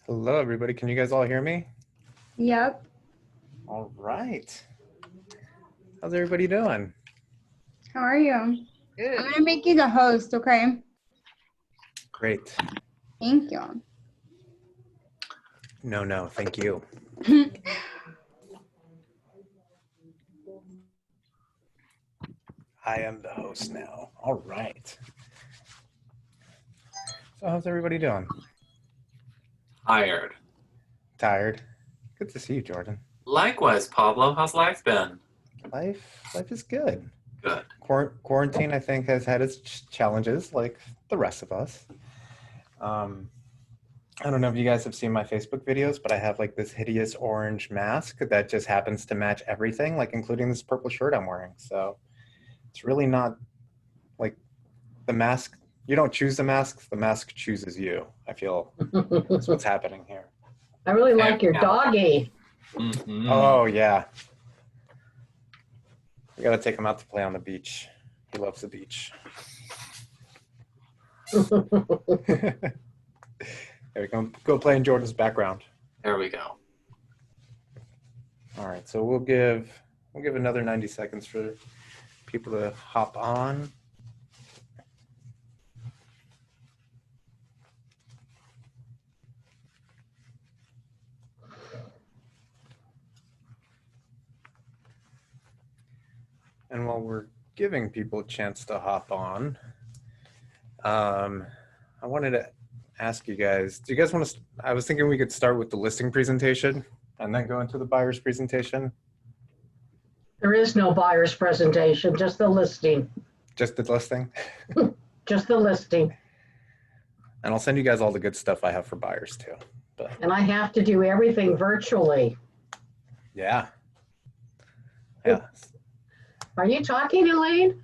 Hello, everybody. Can you guys all hear me? Yep. All right. How's everybody doing? How are you? Good. I'm gonna make you the host, okay? Great. Thank you. No, thank you. I am the host now. All right. So how's everybody doing? Tired. Tired? Good to see you, Jordan. Likewise, Pablo. How's life been? Life is good. Good. Quarantine, I think, has had its challenges like the rest of us. I don't know if you guys have seen my Facebook videos, but I have like this hideous orange mask that just happens to match everything, like including this purple shirt I'm wearing. So it's really not like the mask. You don't choose the mask chooses you. I feel that's what's happening here. I really like your doggy. Mm-hmm. Oh, yeah. We got to take him out to play on the beach. He loves the beach. There we go play in Jordan's background. There we go. All right, so we'll give another 90 seconds for people to hop on. And while we're giving people a chance to hop on, I wanted to ask you guys, do you guys want to, I was thinking we could start with the listing presentation and then go into the buyer's presentation. There is no buyer's presentation, just the listing. Just the listing? Just the listing. And I'll send you guys all the good stuff I have for buyers too. But And I have to do everything virtually. yeah. Are you talking, Elaine?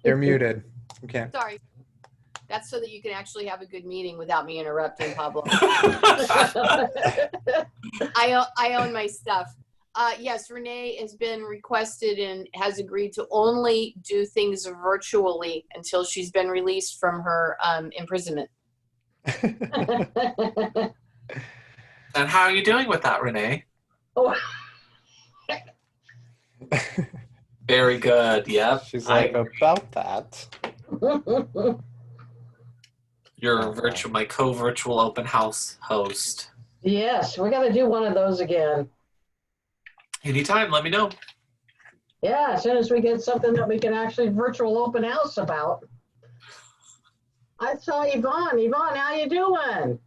You're muted. You can't. Sorry. That's so that you can actually have a good meeting without me interrupting, Pablo. I own my stuff. Yes, Renee has been requested and has agreed to only do things virtually until she's been released from her imprisonment. And how are you doing with that, Renee? Oh, Very good. Yep. She's like, about that. You're my co-virtual open house host. yes, we got to do one of those again. Anytime, let me know. Yeah, as soon as we get something that we can actually virtual open house about. I saw Yvonne. Yvonne, how you doing?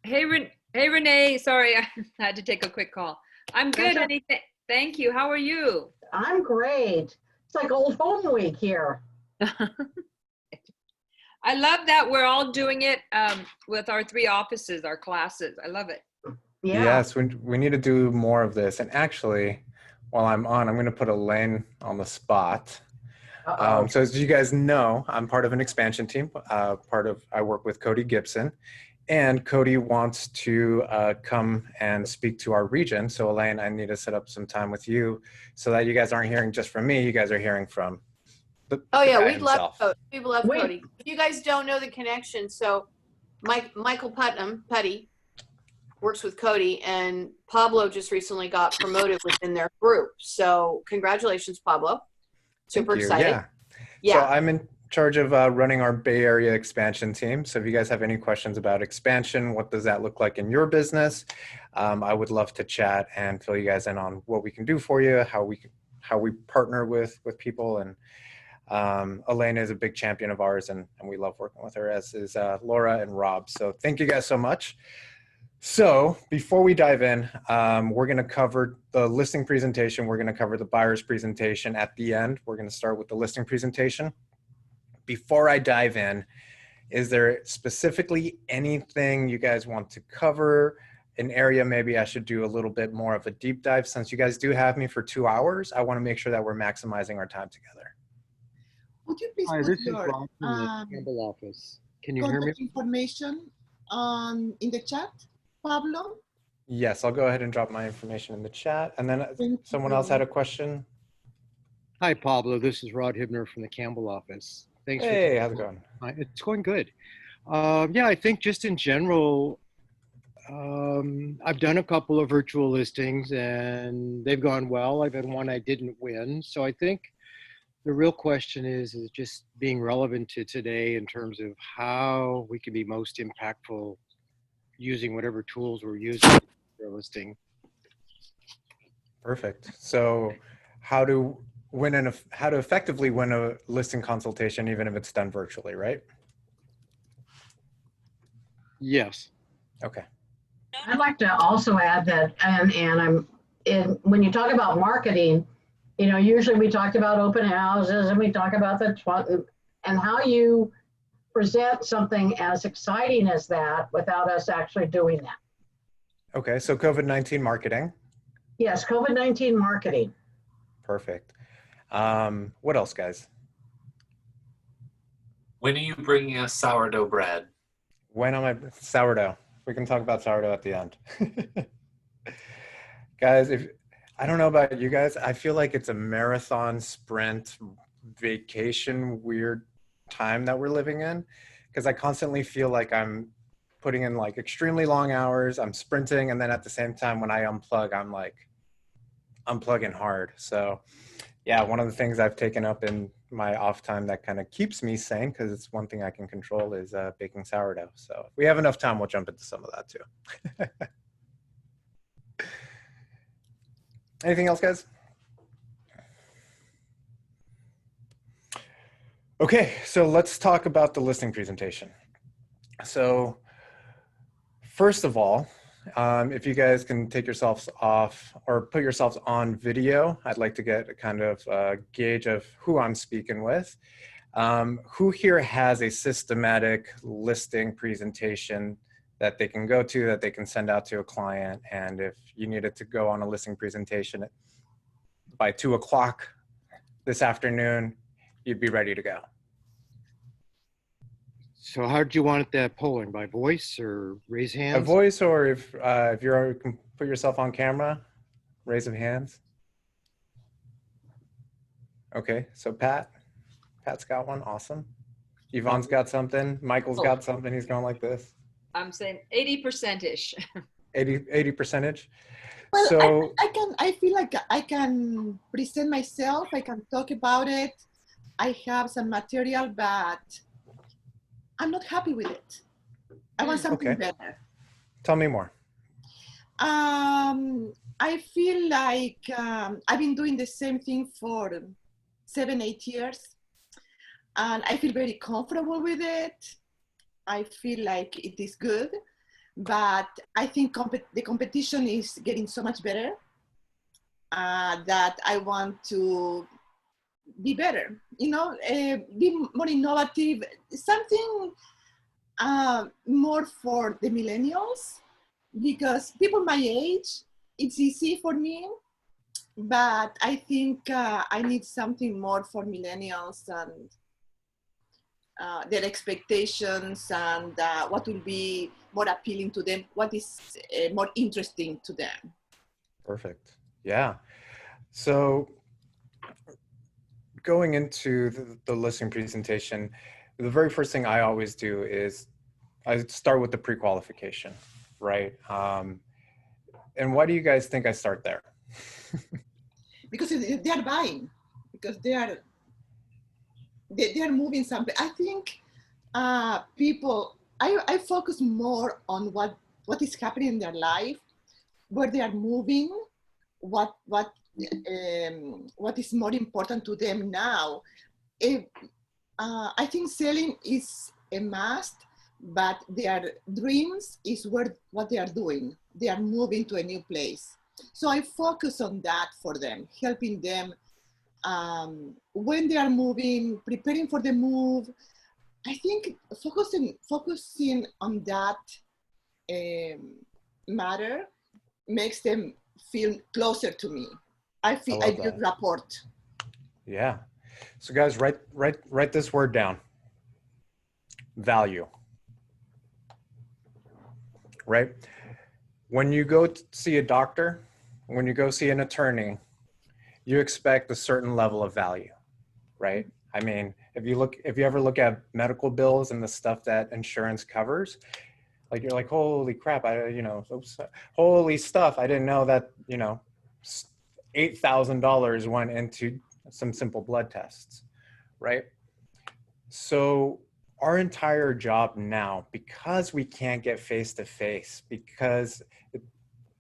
Hey, Renee. Sorry, I had to take a quick call. I'm good, honey. Thank you. How are you? I'm great. It's like old home week here. I love that we're all doing it with our 3 offices, our classes. I love it. Yeah. Yes, we need to do more of this. And actually, while I'm going to put Elaine on the spot. So as you guys know, I'm part of an expansion team. I work with Cody Gibson. And Cody wants to come and speak to our region. So Elaine, I need to set up some time with you so that you guys aren't hearing just from me. You guys are hearing from the guy we'd love himself. Cody. We love Cody. You guys don't know the connection. So Michael Putty works with Cody, and Pablo just recently got promoted within their group. So congratulations, Pablo. Super excited. Yeah. So I'm in charge of running our Bay Area expansion team. So if you guys have any questions about expansion, what does that look like in your business? I would love to chat and fill you guys in on what we can do for you, how we partner with people. And Elena is a big champion of ours, and we love working with her, as is Laura and Rob. So thank you guys so much. So before we dive in, we're going to cover the listing presentation. We're going to cover the buyer's presentation at the end. We're going to start with the listing presentation. Before I dive in, is there specifically anything you guys want to cover? An area maybe I should do a little bit more of a deep dive? Since you guys do have me for 2 hours, I want to make sure that we're maximizing our time together. Would you please Hi, put this is your Ron from the Campbell office. Can you hear me? contact information in the chat, Pablo? Yes, I'll go ahead and drop my information in the chat. And then someone else had a question. Hi, Pablo. This is Rod Hibner from the Campbell office. Thanks. Hey, how's it going? It's going good. Yeah, I think just in general, I've done a couple of virtual listings and they've gone well. I've had one I didn't win. So I think the real question is just being relevant to today in terms of how we can be most impactful using whatever tools we're using for a listing. Perfect. So how to how to effectively win a listing consultation, even if it's done virtually, right? Yes. Okay. I'd like to also add that, when you talk about marketing, usually we talked about open houses and we talk about and how you present something as exciting as that without us actually doing that. Okay. So COVID-19 marketing. Yes, COVID-19 marketing. Perfect. What else, guys? When are you bringing us sourdough bread? When am I sourdough? We can talk about sourdough at the end. Guys, I don't know about you guys, I feel like it's a marathon sprint vacation weird time that we're living in, because I constantly feel like I'm putting in like extremely long hours, I'm sprinting, and then at the same time when I unplug, I'm like unplugging hard. So yeah, one of the things I've taken up in my off time that kind of keeps me sane, because it's one thing I can control, is baking sourdough. So if we have enough time, we'll jump into some of that too. Anything else, guys? Okay, so let's talk about the listing presentation. So first of all, if you guys can take yourselves off or put yourselves on video, I'd like to get a kind of gauge of who I'm speaking with. Who here has a systematic listing presentation that they can go to, that they can send out to a client, and if you needed to go on a listing presentation by 2 o'clock this afternoon, you'd be ready to go? So how do you want that polling? By voice or raise hands? A voice, or if you can put yourself on camera, raise of hands. Okay, so Pat's got one, awesome. Yvonne's got something, Michael's got something, he's going like this. I'm saying 80%-ish. 80 percentage. Well, So I feel like I can present myself. I can talk about it. I have some material, but I'm not happy with it. I want something okay, better. tell me more. I feel like I've been doing the same thing for 7-8 years, and I feel very comfortable with it. I feel like it is good, but I think the competition is getting so much better that I want to be better, be more innovative, something more for the millennials, because people my age, it's easy for me, but I think I need something more for millennials and their expectations, and what will be more appealing to them, what is more interesting to them. Perfect. Yeah. So going into the listing presentation, the very first thing I always do is I start with the pre-qualification, right? And why do you guys think I start there? Because they are buying, because they are moving something. I think people, I focus more on what is happening in their life, where they are moving, what is more important to them now. I think selling is a must, but their dreams is what they are doing. They are moving to a new place. So I focus on that for them, helping them when they are moving, preparing for the move. I think focusing on that matter makes them feel closer to me. I build rapport. Yeah. So guys, write this word down. Value. Right? When you go see a doctor, when you go see an attorney, you expect a certain level of value, right? I mean, if you ever look at medical bills and the stuff that insurance covers, like you're like, holy crap, holy stuff. I didn't know that, $8,000 went into some simple blood tests, right? So our entire job now, because we can't get face to face, because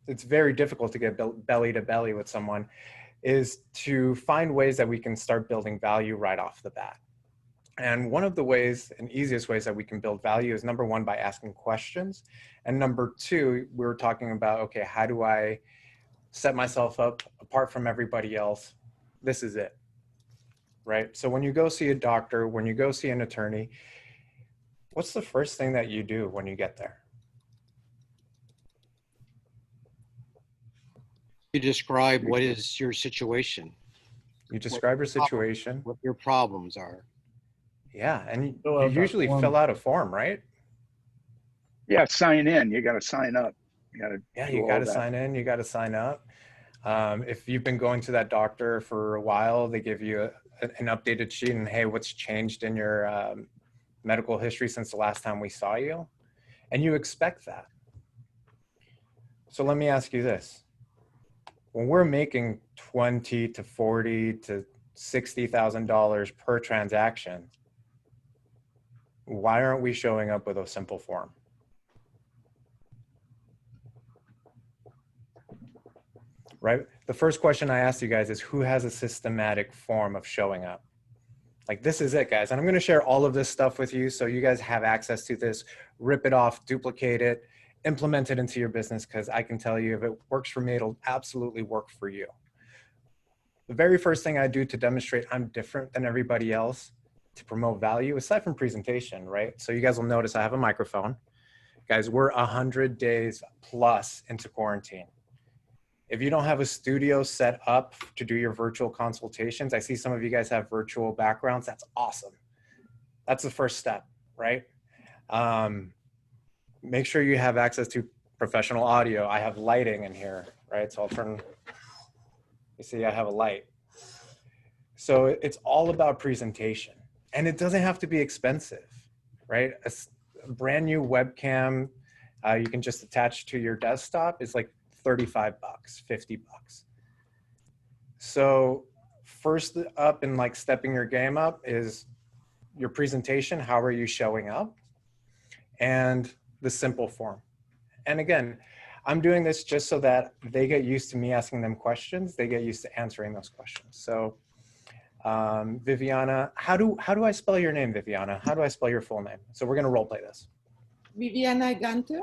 it's very difficult to get belly to belly with someone, is to find ways that we can start building value right off the bat. And one of the ways and easiest ways that we can build value is, number one, by asking questions. And number two, we were talking about, okay, how do I set myself up apart from everybody else? This is it, right? So when you go see a doctor, when you go see an attorney, what's the first thing that you do when you get there? You describe what is your situation, You describe your situation. what your problems are. Yeah, and Fill you out that usually form. fill out a form, right? Yeah, sign in. You got to sign up. You got to. Yeah, you got to sign in, you got to sign up. If you've been going to that doctor for a while, they give you an updated sheet and, hey, what's changed in your medical history since the last time we saw you? And you expect that. So let me ask you this. When we're making $20 to $40 to $60,000 per transaction, why aren't we showing up with a simple form? Right? The first question I asked you guys is, who has a systematic form of showing up? Like, this is it, guys. And I'm going to share all of this stuff with you so you guys have access to this. Rip it off, duplicate it, implement it into your business, because I can tell you, if it works for me, it'll absolutely work for you. The very first thing I do to demonstrate I'm different than everybody else to promote value, aside from presentation, right? So you guys will notice I have a microphone. Guys, we're 100 days plus into quarantine. If you don't have a studio set up to do your virtual consultations, I see some of you guys have virtual backgrounds. That's awesome. That's the first step, right? Make sure you have access to professional audio. I have lighting in here, right? So I'll turn, you see I have a light. So it's all about presentation, and it doesn't have to be expensive, right? A brand new webcam you can just attach to your desktop is like 35 bucks, 50 bucks. So first up in like stepping your game up is your presentation. How are you showing up? And the simple form. And again, I'm doing this just so that they get used to me asking them questions. They get used to answering those questions. So Viviana, how do I spell your name, Viviana? How do I spell your full name? So we're gonna role play this. Viviana Gunter.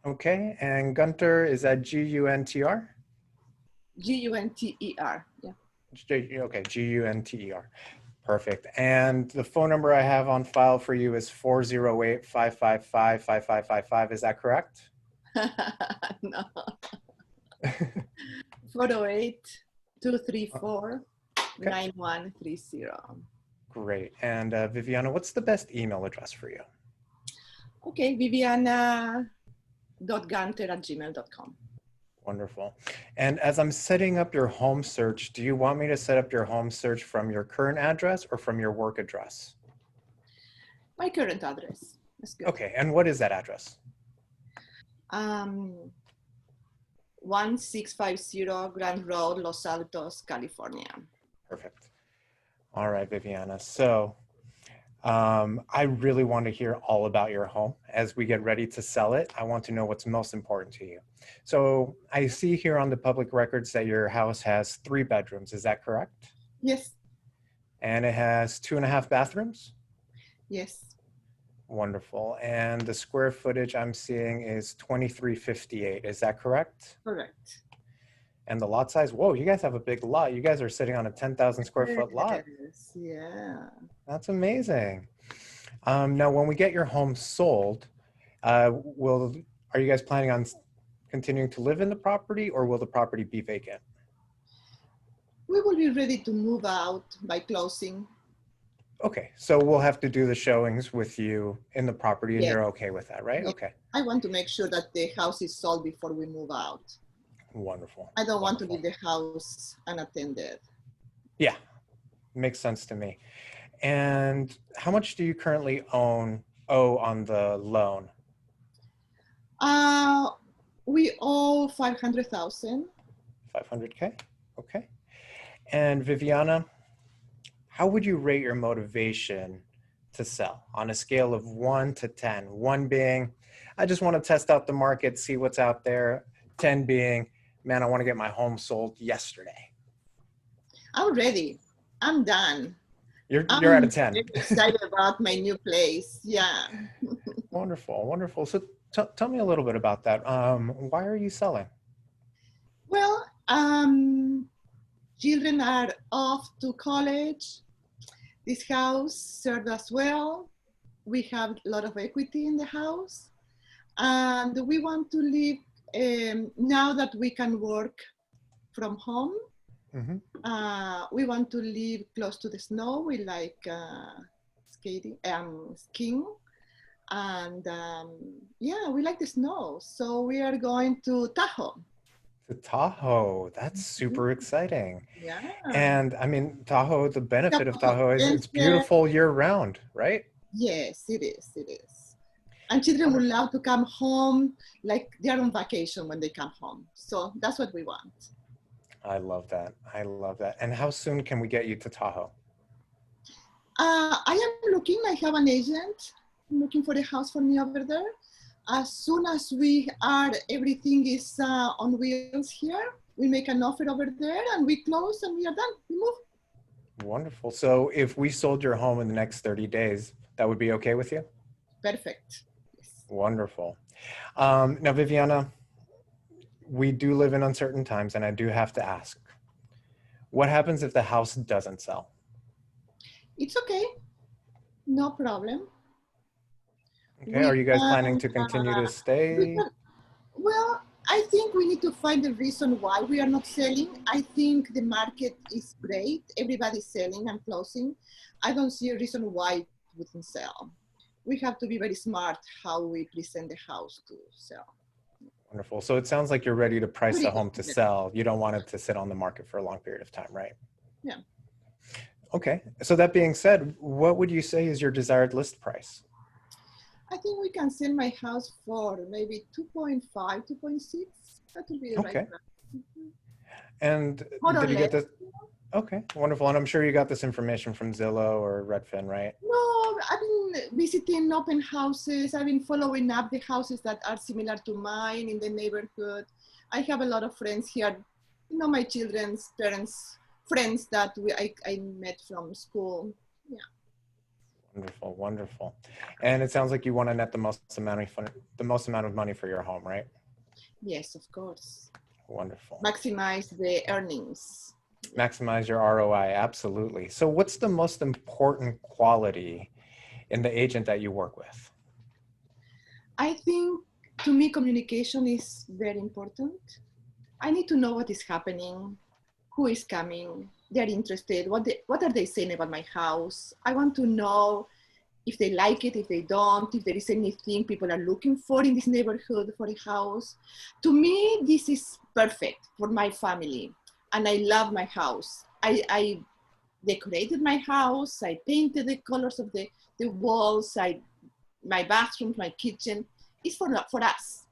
Okay, and Gunter, is that G-U-N-T-R? G-U-N-T-E-R, yeah. Okay, G-U-N-T-E-R. Perfect. And the phone number I have on file for you is 408-555-5555. Is that correct? No. 408-234-9130. Great. And Viviana, what's the best email address for you? Okay, viviana.gunter@gmail.com. Wonderful. And as I'm setting up your home search, do you want me to set up your home search from your current address or from your work address? My current address. That's good. Okay, and what is that address? 1650 Grand Road, Los Altos, California. Perfect. All right, Viviana. So I really want to hear all about your home. As we get ready to sell it, I want to know what's most important to you. So I see here on the public records that your house has 3 bedrooms. Is that correct? Yes. And it has 2.5 bathrooms? Yes. Wonderful. And the square footage I'm seeing is 2358. Is that correct? Correct. And the lot size, whoa, you guys have a big lot. You guys are sitting on a 10,000 square foot lot. Yes, yeah. That's amazing. Now, when we get your home sold, are you guys planning on continuing to live in the property, or will the property be vacant? We will be ready to move out by closing. Okay, so we'll have to do the showings with you in the property, and Yes. you're okay with that, right? Yes. Okay, I want to make sure that the house is sold before we move out. wonderful. I don't want to Wonderful. leave the house unattended. Yeah, Makes sense to me. And how much do you currently owe on the loan? We owe 500,000. 500K? Okay. And Viviana, how would you rate your motivation to sell on a scale of 1 to 10? 1 being, I just want to test out the market, see what's out there. 10 being, man, I want to get my home sold yesterday. I'm ready. I'm done. You're at a 10. Very excited about my new place. Yeah. Wonderful, wonderful. So tell me a little bit about that. Why are you selling? Well, children are off to college. This house served us well. We have a lot of equity in the house. And we want to live, now that we can work from home, Mm-hmm. we want to live close to the snow. We like skiing. And yeah, we like the snow. So we are going to Tahoe. To Tahoe, that's super exciting. Yeah. And I mean, Tahoe, the benefit of Tahoe Tahoe is it's adventure. beautiful year round, right? Yes, it is. It is. And children would love to come home, like they're on vacation when they come home. So that's what we want. I love that. I love that. And how soon can we get you to Tahoe? I am looking, I have an agent looking for a house for me over there. As soon as everything is on wheels here, we make an offer over there and we close and we are done. We move. Wonderful. So if we sold your home in the next 30 days, that would be okay with you? Perfect. Yes. Wonderful. Now, Viviana, we do live in uncertain times, and I do have to ask, what happens if the house doesn't sell? It's okay. No problem. Okay, are you guys planning to continue to stay? Well, I think we need to find the reason why we are not selling. I think the market is great. Everybody's selling and closing. I don't see a reason why it wouldn't sell. We have to be very smart how we present the house to sell. Wonderful. So it sounds like you're ready to price the home to sell. You don't want it to sit on the market for a long period of time, right? Yeah. Okay. So that being said, what would you say is your desired list price? I think we can sell my house for maybe 2.5, 2.6. That will be the right price. And More did or you get less. this? Okay, wonderful. And I'm sure you got this information from Zillow or Redfin, right? No, I've been visiting open houses. I've been following up the houses that are similar to mine in the neighborhood. I have a lot of friends here, my children's parents, friends that I met from school. Yeah. Wonderful, wonderful. And it sounds like you want to net the most amount of money for your home, right? Yes, of course. Wonderful. Maximize the earnings. Maximize your ROI, absolutely. So what's the most important quality in the agent that you work with? I think, to me, communication is very important. I need to know what is happening, who is coming, they're interested, what are they saying about my house. I want to know if they like it, if they don't, if there is anything people are looking for in this neighborhood for a house. To me, this is perfect for my family. And I love my house. I decorated my house. I painted the colors of the walls. My bathroom, my kitchen. It's for us.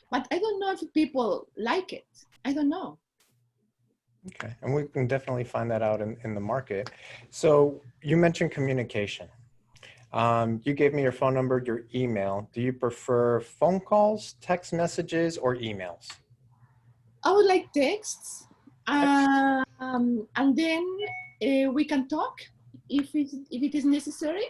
But I don't know if people like it. I don't know. Okay, and we can definitely find that out in the market. So you mentioned communication. You gave me your phone number, your email. Do you prefer phone calls, text messages, or emails? I would like texts. And then we can talk if it is necessary.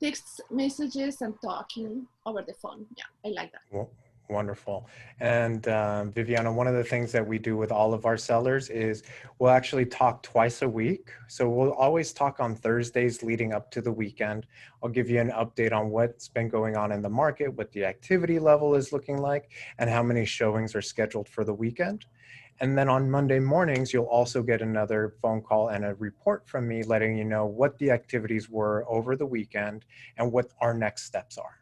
Text messages and talking over the phone. Yeah, I like that. Well, wonderful. And Viviana, one of the things that we do with all of our sellers is we'll actually talk twice a week. So we'll always talk on Thursdays leading up to the weekend. I'll give you an update on what's been going on in the market, what the activity level is looking like, and how many showings are scheduled for the weekend. And then on Monday mornings, you'll also get another phone call and a report from me letting you know what the activities were over the weekend and what our next steps are.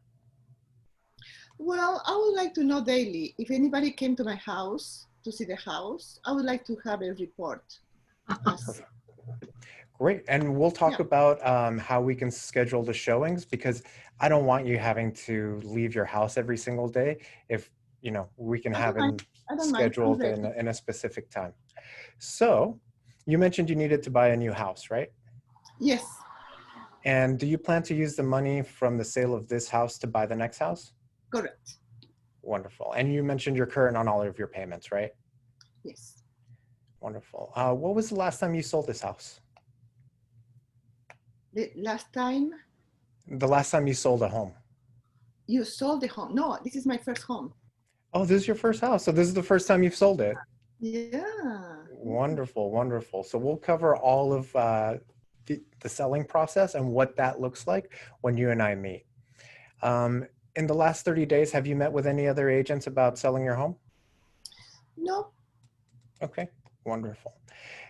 Well, I would like to know daily. If anybody came to my house to see the house, I would like to have a report. Great. And we'll talk Yeah. about how we can schedule the showings, because I don't want you having to leave your house every single day. If, we can I have don't mind. it I don't mind. I'm scheduled ready. in a specific time. So you mentioned you needed to buy a new house, right? Yes, And do you plan to use the money from the sale of this house to buy the next house? correct. Wonderful. And you mentioned you're current on all of your payments, right? Yes. Wonderful. What was the last time you sold this house? The last time The last time you sold a home? you sold the home. No, this is my first home. Oh, this is your first house. So this is the first time you've sold it. Yeah. Wonderful, wonderful. So we'll cover all of the selling process and what that looks like when you and I meet. In the last 30 days, have you met with any other agents about selling your home? No. Okay, wonderful.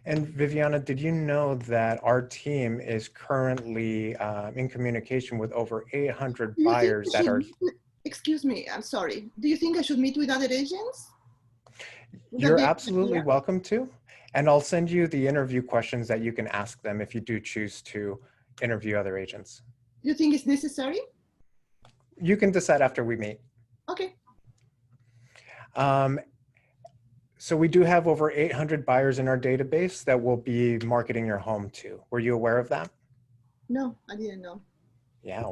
And Viviana, did you know that our team is currently in communication with over 800 Do you think buyers I that should are... meet with- Excuse me, I'm sorry. Do you think I should meet with other agents? You're absolutely welcome to. And I'll send you the interview questions that you can ask them if you do choose to interview other agents. You think it's necessary? You can decide after we meet. Okay. So we do have over 800 buyers in our database that we'll be marketing your home to. Were you aware of that? No, I didn't know. Yeah.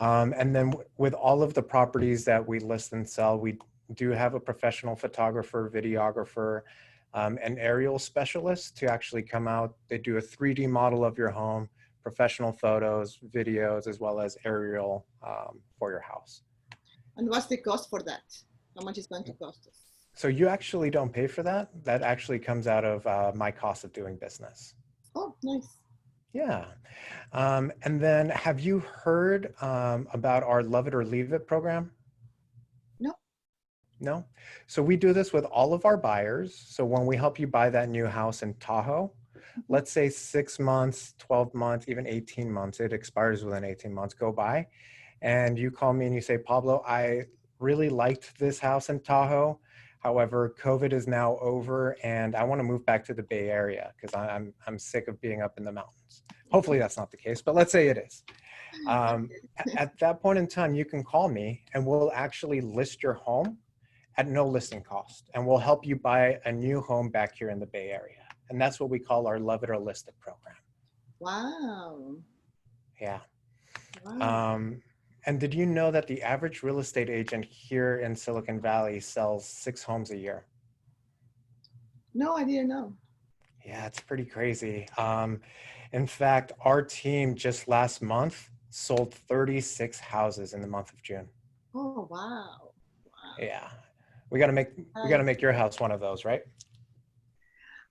And then with all of the properties that we list and sell, we do have a professional photographer, videographer, an aerial specialist to actually come out. They do a 3D model of your home, professional photos, videos, as well as aerial for your house. And what's the cost for that? How much is going to cost us? So you actually don't pay for that. That actually comes out of my cost of doing business. Oh, nice. Yeah. And then have you heard about our Love It or Leave It program? No. No? So we do this with all of our buyers. So when we help you buy that new house in Tahoe, let's say 6 months, 12 months, even 18 months, it expires within 18 months, go by. And you call me and you say, Pablo, I really liked this house in Tahoe. However, COVID is now over and I want to move back to the Bay Area because I'm sick of being up in the mountains. Hopefully that's not the case, but let's say it is. At that point in time, you can call me and we'll actually list your home at no listing cost. And we'll help you buy a new home back here in the Bay Area. And that's what we call our Love It or List It program. Wow. Yeah. Wow. And did you know that the average real estate agent here in Silicon Valley sells 6 homes a year? No, I didn't know. Yeah, it's pretty crazy. In fact, our team just last month sold 36 houses in the month of June. Oh, wow. Wow. Yeah. We got to make your house one of those, right?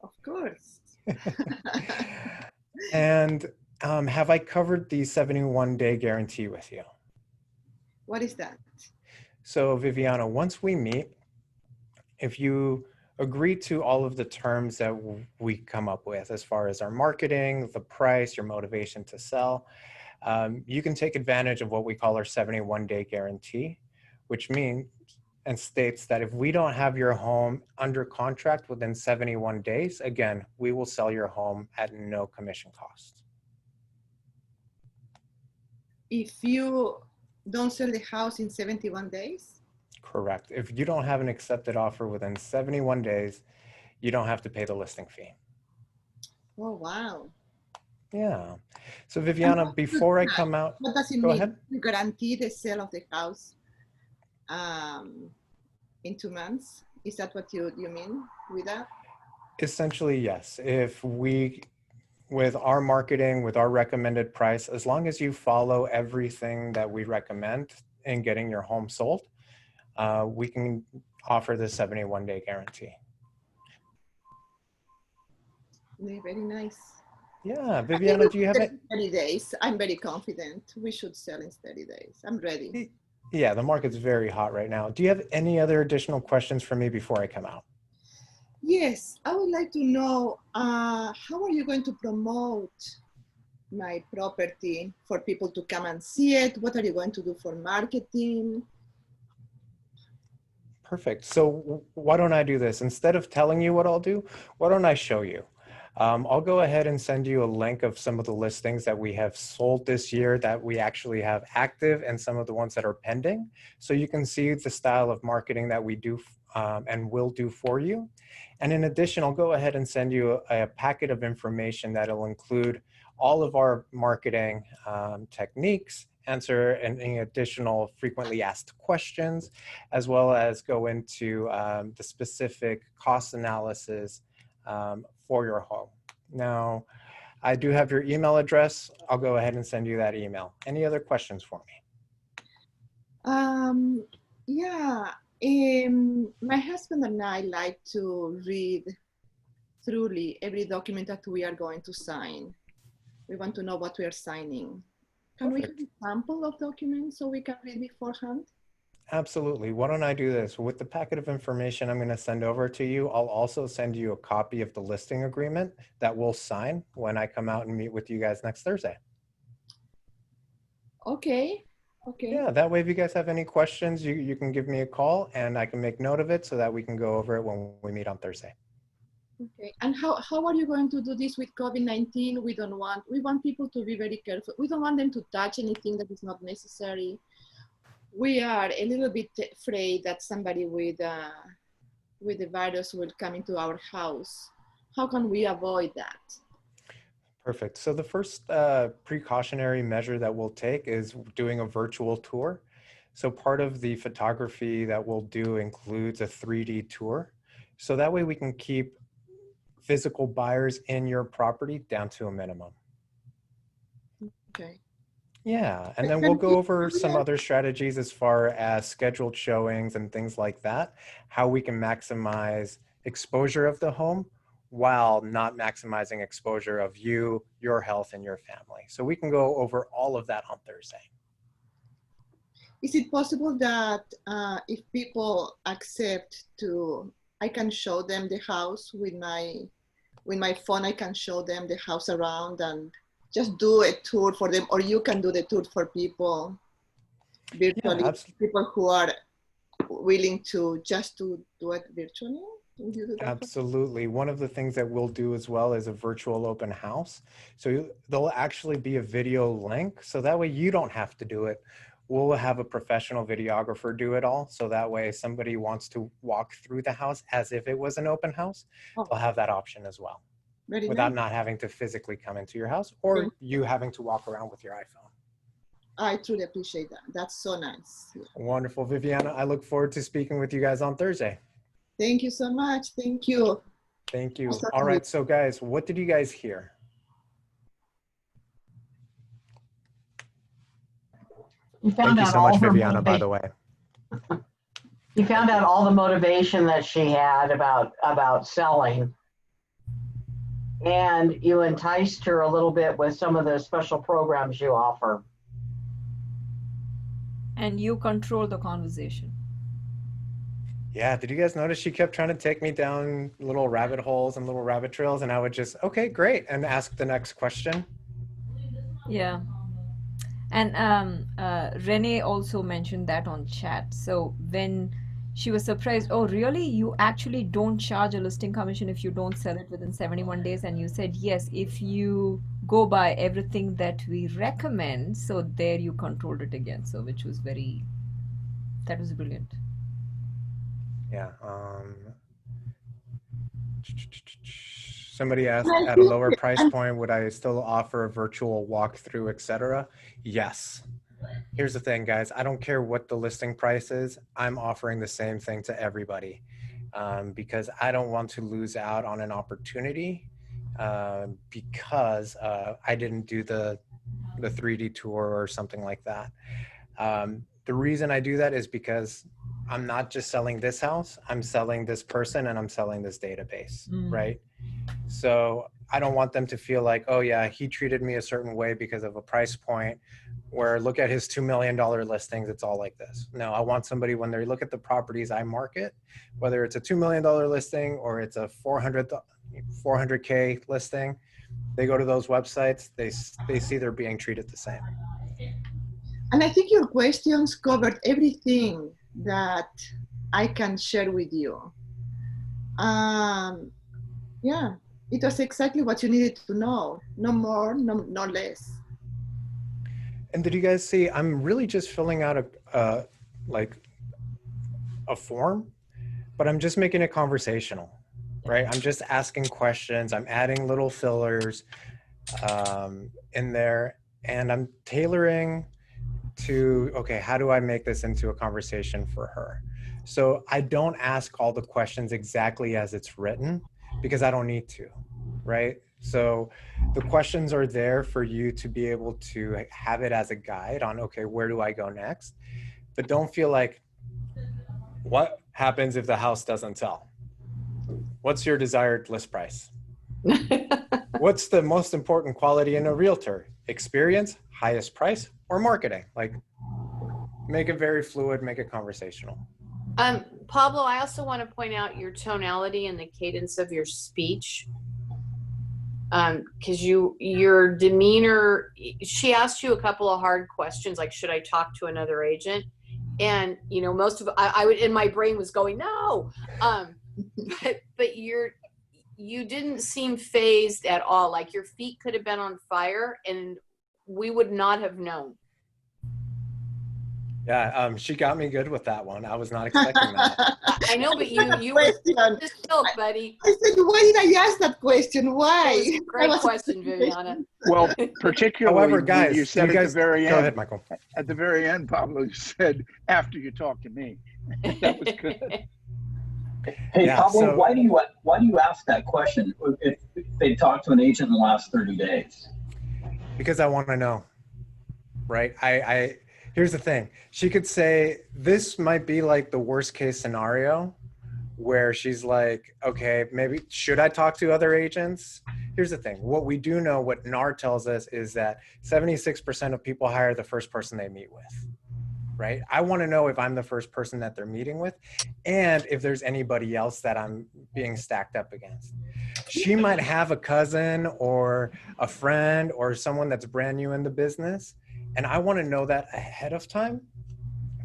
Of course. And have I covered the 71-day guarantee with you? What is that? So Viviana, once we meet, if you agree to all of the terms that we come up with as far as our marketing, the price, your motivation to sell, you can take advantage of what we call our 71-day guarantee, which means and states that if we don't have your home under contract within 71 days, again, we will sell your home at no commission cost. If you don't sell the house in 71 days? Correct. If you don't have an accepted offer within 71 days, you don't have to pay the listing fee. Oh, wow. Yeah. So Viviana, before I come out, what does it go mean? ahead. You guarantee the sale of the house in 2 months? Is that what you mean with that? Essentially, yes. If we, with our marketing, with our recommended price, as long as you follow everything that we recommend in getting your home sold, we can offer the 71-day guarantee. Yeah, very nice. Yeah, Viviana, do you have it? 30 days. I'm very confident we should sell in 30 days. I'm ready. Yeah, the market's very hot right now. Do you have any other additional questions for me before I come out? Yes, I would like to know how are you going to promote my property for people to come and see it? What are you going to do for marketing? Perfect. So why don't I do this? Instead of telling you what I'll do, why don't I show you? I'll go ahead and send you a link of some of the listings that we have sold this year that we actually have active and some of the ones that are pending. So you can see the style of marketing that we do and will do for you. And in addition, I'll go ahead and send you a packet of information that'll include all of our marketing techniques, answer any additional frequently asked questions, as well as go into the specific cost analysis for your home. Now, I do have your email address. I'll go ahead and send you that email. Any other questions for me? Yeah, my husband and I like to read thoroughly every document that we are going to sign. We want to know what we are signing. Can we have a sample of documents so we can read beforehand? Absolutely. Why don't I do this? With the packet of information I'm going to send over to you, I'll also send you a copy of the listing agreement that we'll sign when I come out and meet with you guys next Thursday. Okay. Okay. Yeah, that way if you guys have any questions, you can give me a call and I can make note of it so that we can go over it when we meet on Thursday. Okay. And how are you going to do this with COVID-19? We want people to be very careful. We don't want them to touch anything that is not necessary. We are a little bit afraid that somebody with the virus will come into our house. How can we avoid that? Perfect. So the first precautionary measure that we'll take is doing a virtual tour. So part of the photography that we'll do includes a 3D tour. So that way we can keep physical buyers in your property down to a minimum. Okay. Yeah, and then we'll go over some other strategies as far as scheduled showings and things like that, how we can maximize exposure of the home while not maximizing exposure of you, your health, and your family. So we can go over all of that on Thursday. Is it possible that if people accept I can show them the house with my phone, I can show them the house around and just do a tour for them, or you can do the tour for people virtually, people who are willing to just to do it virtually? Will you do that? Absolutely. One of the things that we'll do as well is a virtual open house. So there'll actually be a video link. So that way you don't have to do it. We'll have a professional videographer do it all. So that way if somebody wants to walk through the house as if it was an open house, they'll have that option as well. Very without nice. not having to physically come into your house or you having to walk around with your iPhone. I truly appreciate that. That's so nice. Yeah. Wonderful, Viviana. I look forward to speaking with you guys on Thursday. Thank you so much. Thank you. Thank you. All right, so guys, what did you guys hear? You found Thank you out so all much, her Viviana, by motiva- the way. You found out all the motivation that she had about selling. And you enticed her a little bit with some of the special programs you offer. And you control the conversation. Yeah, did you guys notice she kept trying to take me down little rabbit holes and little rabbit trails, and I would just, okay, great, and ask the next question? Yeah. And Renee also mentioned that on chat. So when she was surprised, oh, really? You actually don't charge a listing commission if you don't sell it within 71 days? And you said, yes, if you go by everything that we recommend. So there you controlled it again. So which was that was brilliant. Yeah. Somebody asked, at a lower price point, would I still offer a virtual walkthrough, etc.? Yes. Here's the thing, guys. I don't care what the listing price is. I'm offering the same thing to everybody because I don't want to lose out on an opportunity because I didn't do the 3D tour or something like that. The reason I do that is because I'm not just selling this house, I'm selling this person and I'm selling this database, right? So I don't want them to feel like, oh yeah, he treated me a certain way because of a price point where look at his $2 million listings, it's all like this. No, I want somebody when they look at the properties I market, whether it's a $2 million listing or it's a 400K listing, they go to those websites, they see they're being treated the same. And I think your questions covered everything that I can share with you. Yeah, It was exactly what you needed to know. No more, no less. And did you guys see, I'm really just filling out a form, but I'm just making it conversational, right? I'm just asking questions. I'm adding little fillers in there, and I'm tailoring to, okay, how do I make this into a conversation for her? So I don't ask all the questions exactly as it's written because I don't need to, right? So the questions are there for you to be able to have it as a guide on, okay, where do I go next? But don't feel like, what happens if the house doesn't sell? What's your desired list price? What's the most important quality in a realtor? Experience, highest price, or marketing? Like, make it very fluid, make it conversational. Pablo, I also want to point out your tonality and the cadence of your speech. Because your demeanor, she asked you a couple of hard questions, like, should I talk to another agent? And, you know, most of I would, in my brain was going, no. But you didn't seem phased at all. Like your feet could have been on fire and we would not have known. Yeah, she got me good with that one. I was not expecting that. I know, but you were just milk, buddy. I said, why did I ask that question? Why? That was a great question, Viviana. Well, particularly However, guys, you said you at guys, the very end. go ahead, Michael. At the very end, Pablo said, after you talk to me. That was good. Hey, Yeah, Pablo, so- why do you ask that question if they talked to an agent in the last 30 days? Because I want to know, right? Here's the thing. She could say, this might be like the worst case scenario where she's like, okay, maybe should I talk to other agents? Here's the thing. What we do know, what NAR tells us, is that 76% of people hire the first person they meet with, right? I want to know if I'm the first person that they're meeting with and if there's anybody else that I'm being stacked up against. She might have a cousin or a friend or someone that's brand new in the business. And I want to know that ahead of time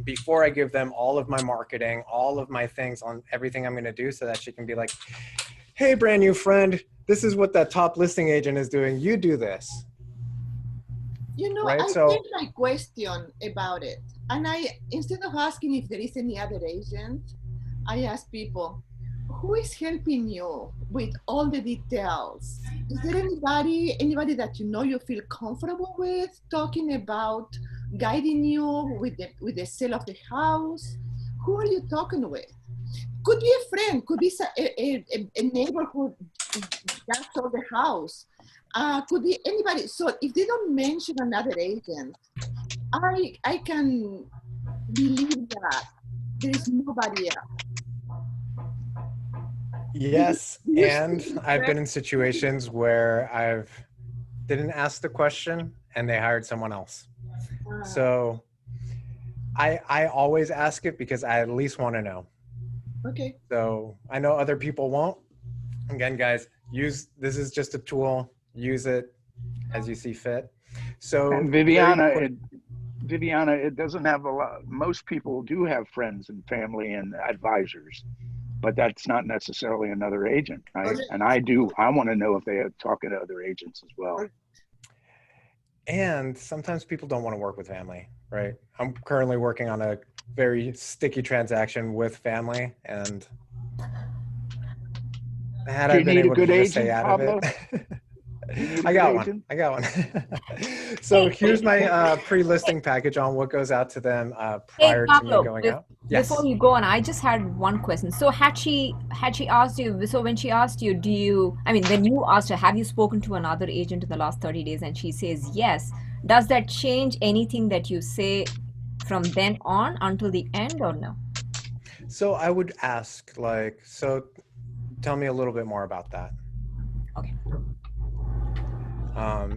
before I give them all of my marketing, all of my things on everything I'm going to do, so that she can be like, hey, brand new friend, this is what that top listing agent is doing. You do this. You know, Right, I so- changed my question about it. And instead of asking if there is any other agent, I ask people, who is helping you with all the details? Is there anybody that you know you feel comfortable with talking about, guiding you with the sale of the house? Who are you talking with? Could be a friend, could be a neighbor who just sold the house. Could be anybody. So if they don't mention another agent, I can believe that there is nobody else. Yes, and I've been in situations where I've didn't ask the question and they hired someone else. So I always ask it because I at least want to know. Okay. So I know other people won't. Again, guys, this is just a tool. Use it as you see fit. So And Viviana, it doesn't have a lot. Most people do have friends and family and advisors, but that's not necessarily another agent, right? Okay. And I want to know if they are talking to other agents as well. And sometimes people don't want to work with family, right? I'm currently working on a very sticky transaction with family, and had Do I you been need a able to good just stay agent, out Pablo? of it. You need a I got good one. agent? I got one. So here's my pre-listing package on what goes out to them prior to me Pablo, going out. Yes. before you go on, I just had one question. So had she asked you, so when she asked you, when you asked her, have you spoken to another agent in the last 30 days? And she says yes. Does that change anything that you say from then on until the end, or no? So I would ask, so tell me a little bit more about that. Okay.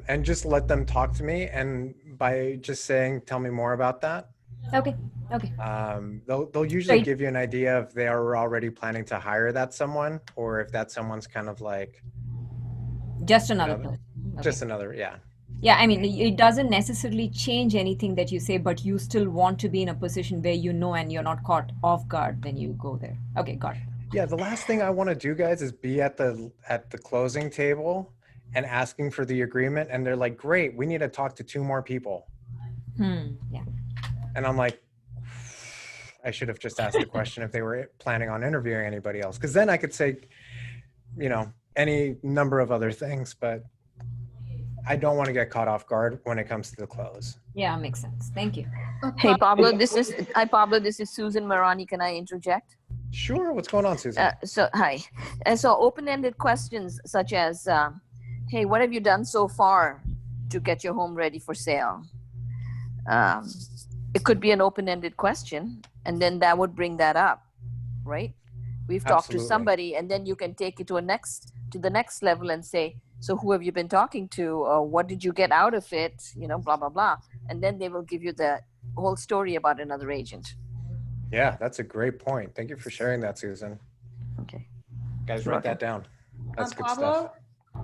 And just let them talk to me. And by just saying, tell me more about that, Okay. they'll usually Right. give you an idea if they are already planning to hire that someone, or if that someone's kind of like Just another know, person. Okay. just another, yeah. Yeah, I mean, it doesn't necessarily change anything that you say, but you still want to be in a position where you know and you're not caught off guard when you go there. Okay, got it. Yeah, the last thing I want to do, guys, is be at the closing table and asking for the agreement, and they're like, "Great, we need to talk to 2 more people," Yeah. and I'm like, I should have just asked the question if they were planning on interviewing anybody else, because then I could say, any number of other things, but I don't want to get caught off guard when it comes to the close. Yeah, makes sense. Thank you. Hey, Pablo, this is Susan Marani. Can I interject? Sure. What's going on, Susan? Hi. And so open-ended questions such as, hey, what have you done so far to get your home ready for sale? It could be an open-ended question, and then that would bring that up, right? We've talked to Absolutely. somebody, and then you can take it to the next level and say, so who have you been talking to? Or what did you get out of it? Blah, blah, blah. And then they will give you the whole story about another agent. Yeah, that's a great point. Thank you for sharing that, Susan. Okay. Guys, write that down. That's good Pablo? stuff.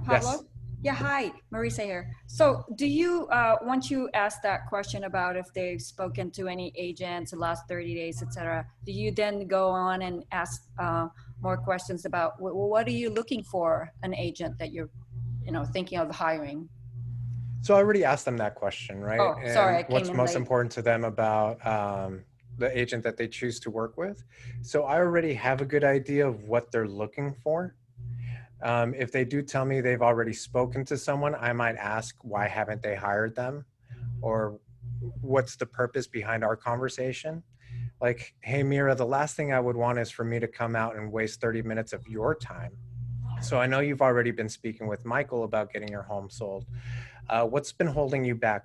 Pablo? Yes. Yeah, hi, Marisa here. So do you, once you ask that question about if they've spoken to any agents the last 30 days, et cetera, do you then go on and ask more questions about, well, what are you looking for an agent that you're, thinking of hiring? So I already asked them that question, right? Oh, sorry, I came what's in most late. important to them about the agent that they choose to work with. So I already have a good idea of what they're looking for. If they do tell me they've already spoken to someone, I might ask, why haven't they hired them? Or what's the purpose behind our conversation? Like, hey, Mira, the last thing I would want is for me to come out and waste 30 minutes of your time. So I know you've already been speaking with Michael about getting your home sold. What's been holding you back?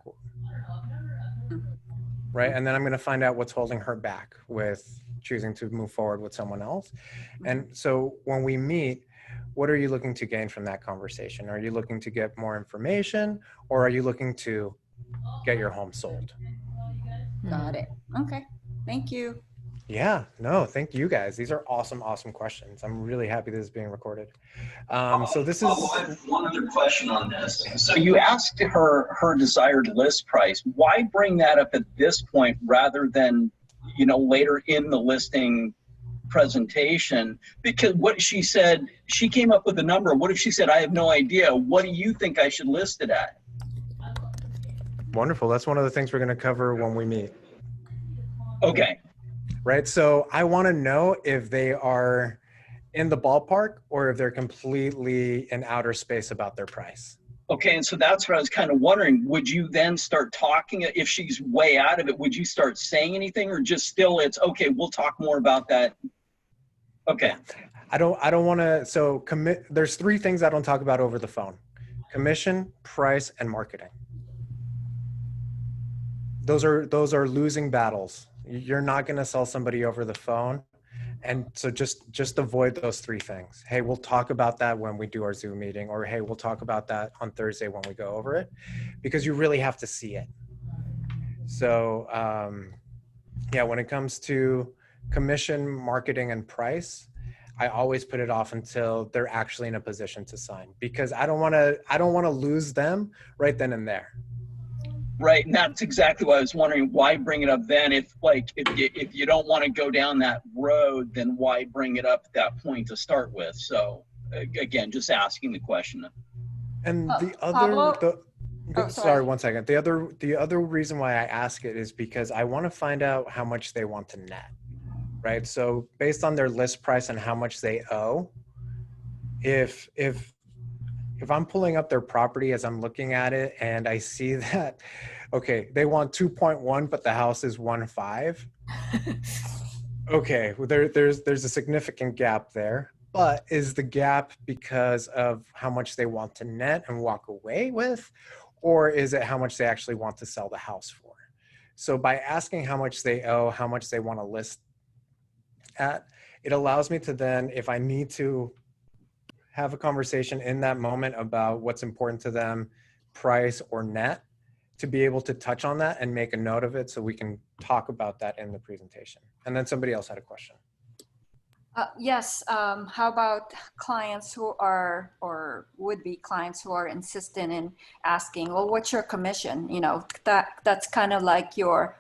Right. And then I'm going to find out what's holding her back with choosing to move forward with someone else. And so when we meet, what are you looking to gain from that conversation? Are you looking to get more information, or are you looking to get your home sold? Got it. Okay. Thank you. Yeah, no, thank you guys. These are awesome, awesome questions. I'm really happy this is being recorded. So this is I have one other question on this. So you asked her desired list price. Why bring that up at this point rather than, later in the listing presentation? Because what she said, she came up with a number. What if she said, I have no idea. What do you think I should list it at? wonderful. That's one of the things we're going to cover when we meet. Okay. Right. So I want to know if they are in the ballpark or if they're completely in outer space about their price. Okay, and so that's what I was kind of wondering. Would you then start talking, if she's way out of it, would you start saying anything, or just still it's, okay, we'll talk more about that? Okay. I don't want to, so there's 3 things I don't talk about over the phone: commission, price, and marketing. Those are losing battles. You're not going to sell somebody over the phone. And so just avoid those 3 things. Hey, we'll talk about that when we do our Zoom meeting, or hey, we'll talk about that on Thursday when we go over it, because you really have to see it. So yeah, when it comes to commission, marketing, and price, I always put it off until they're actually in a position to sign, because I don't want to lose them right then and there. Right, and that's exactly why I was wondering, why bring it up then? If you don't want to go down that road, then why bring it up at that point to start with? So again, just asking the question. And the Pablo? other, sorry, 1 second. The other reason why I ask it is because I want to find out how much they want to net, right? So based on their list price and how much they owe, if I'm pulling up their property as I'm looking at it and I see that, okay, they want 2.1, but the house is 1.5. Okay, well, there's a significant gap there. But is the gap because of how much they want to net and walk away with, or is it how much they actually want to sell the house for? So by asking how much they owe, how much they want to list at, it allows me to then, if I need to have a conversation in that moment about what's important to them, price or net, to be able to touch on that and make a note of it so we can talk about that in the presentation. And then somebody else had a question. Yes. How about clients who are, or would-be clients who are insistent in asking, well, what's your commission? That's kind of like your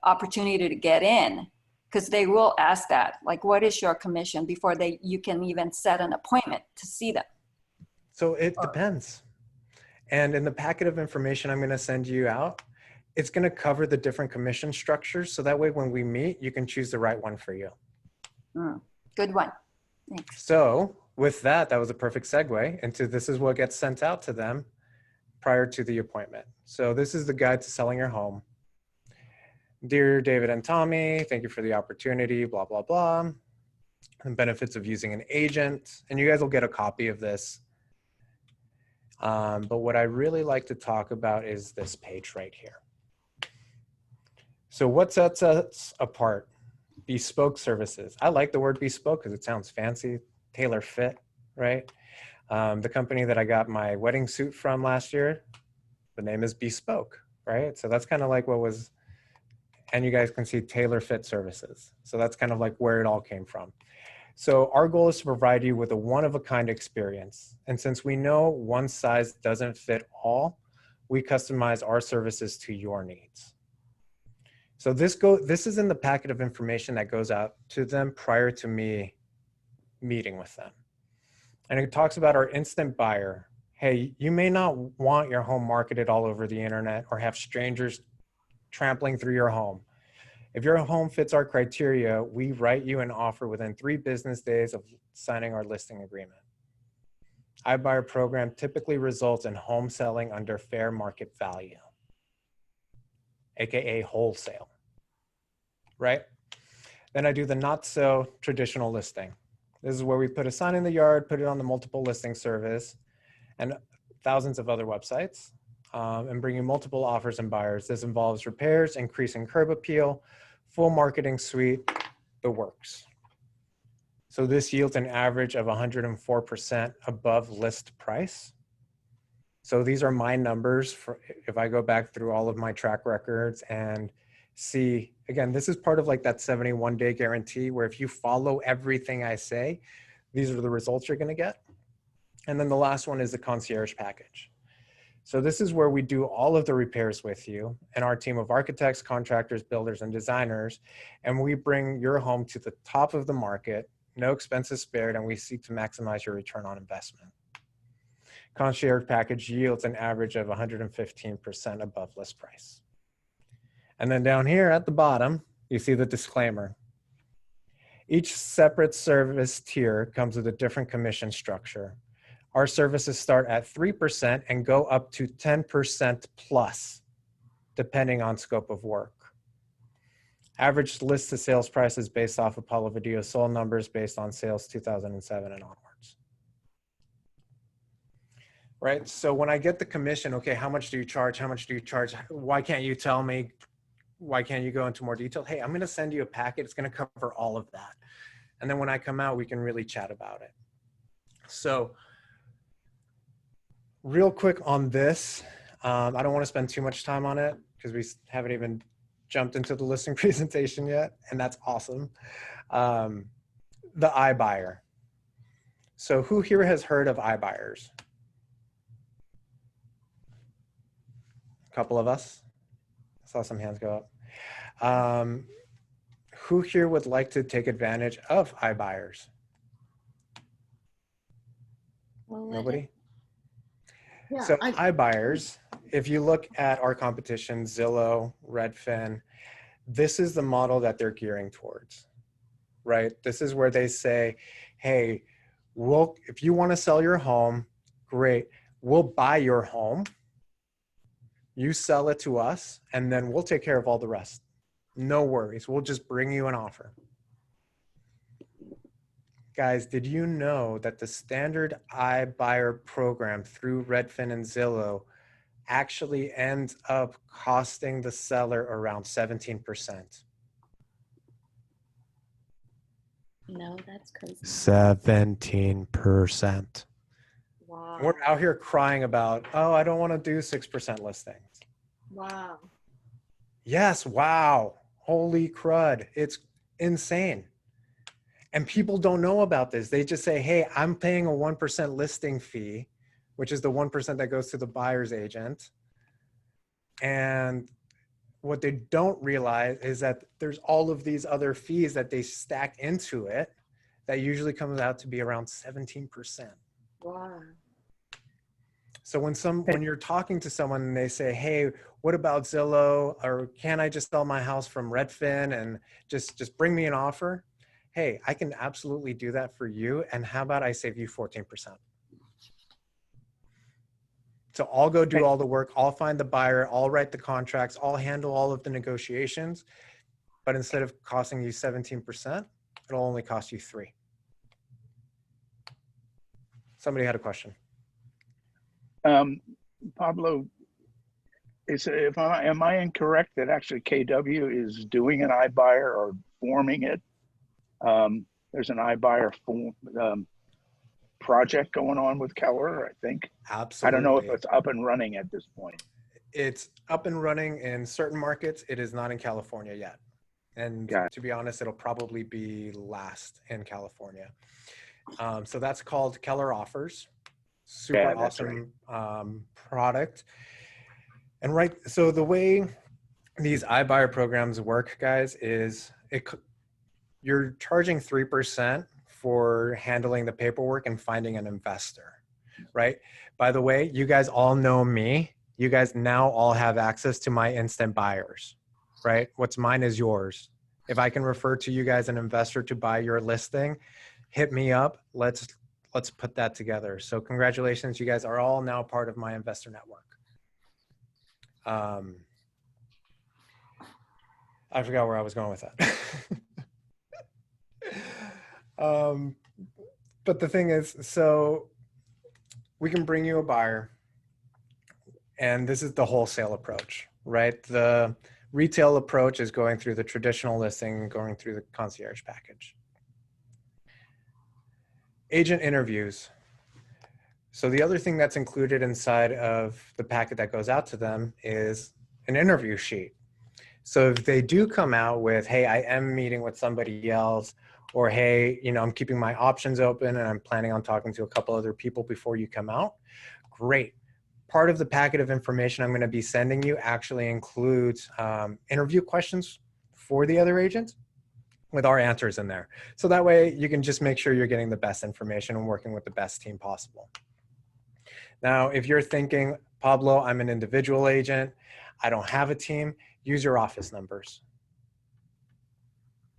opportunity to get in. because they will ask that, like, what is your commission before you can even set an appointment to see them. So it depends. And in the packet of information I'm going to send you out, it's going to cover the different commission structures. So that way, when we meet, you can choose the right one for you. Good one. Thanks. So with that, that was a perfect segue into this is what gets sent out to them prior to the appointment. So this is the guide to selling your home. Dear David and Tommy, thank you for the opportunity, blah, blah, blah. And benefits of using an agent. And you guys will get a copy of this. But what I really like to talk about is this page right here. So what sets us apart? Bespoke services. I like the word bespoke because it sounds fancy, tailor fit, right? The company that I got my wedding suit from last year, the name is Bespoke, right? So that's kind of like what was, and you guys can see tailor fit services. So that's kind of like where it all came from. So our goal is to provide you with a one-of-a-kind experience. And since we know one size doesn't fit all, we customize our services to your needs. So this is in the packet of information that goes out to them prior to me meeting with them. And it talks about our instant buyer. Hey, you may not want your home marketed all over the internet or have strangers trampling through your home. If your home fits our criteria, we write you an offer within 3 business days of signing our listing agreement. iBuyer program typically results in home selling under fair market value, AKA wholesale, right? Then I do the not so traditional listing. This is where we put a sign in the yard, put it on the multiple listing service and thousands of other websites, and bring you multiple offers and buyers. This involves repairs, increasing curb appeal, full marketing suite, the works. So this yields an average of 104% above list price. So these are my numbers for if I go back through all of my track records and see, again, this is part of like that 71-day guarantee where if you follow everything I say, these are the results you're gonna get. And then the last one is the concierge package. So this is where we do all of the repairs with you and our team of architects, contractors, builders, and designers, and we bring your home to the top of the market, no expenses spared, and we seek to maximize your return on investment. Concierge package yields an average of 115% above list price. And then down here at the bottom, you see the disclaimer. Each separate service tier comes with a different commission structure. Our services start at 3% and go up to 10% plus, depending on scope of work. Average list to sales price is based off of Pablo Vadillo sold numbers based on sales 2007 and onwards. Right, so when I get the commission, okay, how much do you charge? How much do you charge? Why can't you tell me? Why can't you go into more detail? Hey, I'm gonna send you a packet. It's gonna cover all of that. And then when I come out, we can really chat about it. So, real quick on this, I don't want to spend too much time on it because we haven't even jumped into the listing presentation yet, and that's awesome. The iBuyer. So who here has heard of iBuyers? A couple of us. I saw some hands go up. Who here would like to take advantage of iBuyers? Nobody? Yeah, So iBuyers, if you look at our competition, Zillow, Redfin, this is the model that they're gearing towards, right? This is where they say, hey, if you want to sell your home, great. We'll buy your home. You sell it to us, and then we'll take care of all the rest. No worries. We'll just bring you an offer. Guys, did you know that the standard iBuyer program through Redfin and Zillow actually ends up costing the seller around 17%? No, that's crazy. 17%. Wow. We're out here crying about, oh, I don't want to do 6% listings. Wow. Yes, wow. Holy crud. It's insane. And people don't know about this. They just say, hey, I'm paying a 1% listing fee, which is the 1% that goes to the buyer's agent. And what they don't realize is that there's all of these other fees that they stack into it that usually comes out to be around 17%. Wow. So when you're talking to someone and they say, hey, what about Zillow? Or can I just sell my house from Redfin and just bring me an offer? Hey, I can absolutely do that for you. And how about I save you 14%? So I'll go do all the work. I'll find the buyer. I'll write the contracts. I'll handle all of the negotiations. But instead of costing you 17%, it'll only cost you 3%. Somebody had a question. Pablo, am I incorrect that actually KW is doing an iBuyer or forming it? There's an iBuyer project going on with Keller, I think. Absolutely. I don't know if it's up and running at this point. It's up and running in certain markets. It is not in California yet. And to be honest, it'll probably be last in California. So that's called Keller Offers. Super awesome product. And so the way these iBuyer programs work, guys, is you're charging 3% for handling the paperwork and finding an investor, right? By the way, you guys all know me. You guys now all have access to my instant buyers, right? What's mine is yours. If I can refer to you guys an investor to buy your listing, hit me up. Let's put that together. So congratulations, you guys are all now part of my investor network. I forgot where I was going with that. But the thing is, so we can bring you a buyer, and this is the wholesale approach, right? The retail approach is going through the traditional listing, going through the concierge package. Agent interviews. So the other thing that's included inside of the packet that goes out to them is an interview sheet. So if they do come out with, hey, I am meeting with somebody else, or hey, I'm keeping my options open and I'm planning on talking to a couple other people before you come out, great. Part of the packet of information I'm going to be sending you actually includes interview questions for the other agents with our answers in there. So that way you can just make sure you're getting the best information and working with the best team possible. Now, if you're thinking, Pablo, I'm an individual agent, I don't have a team, use your office numbers.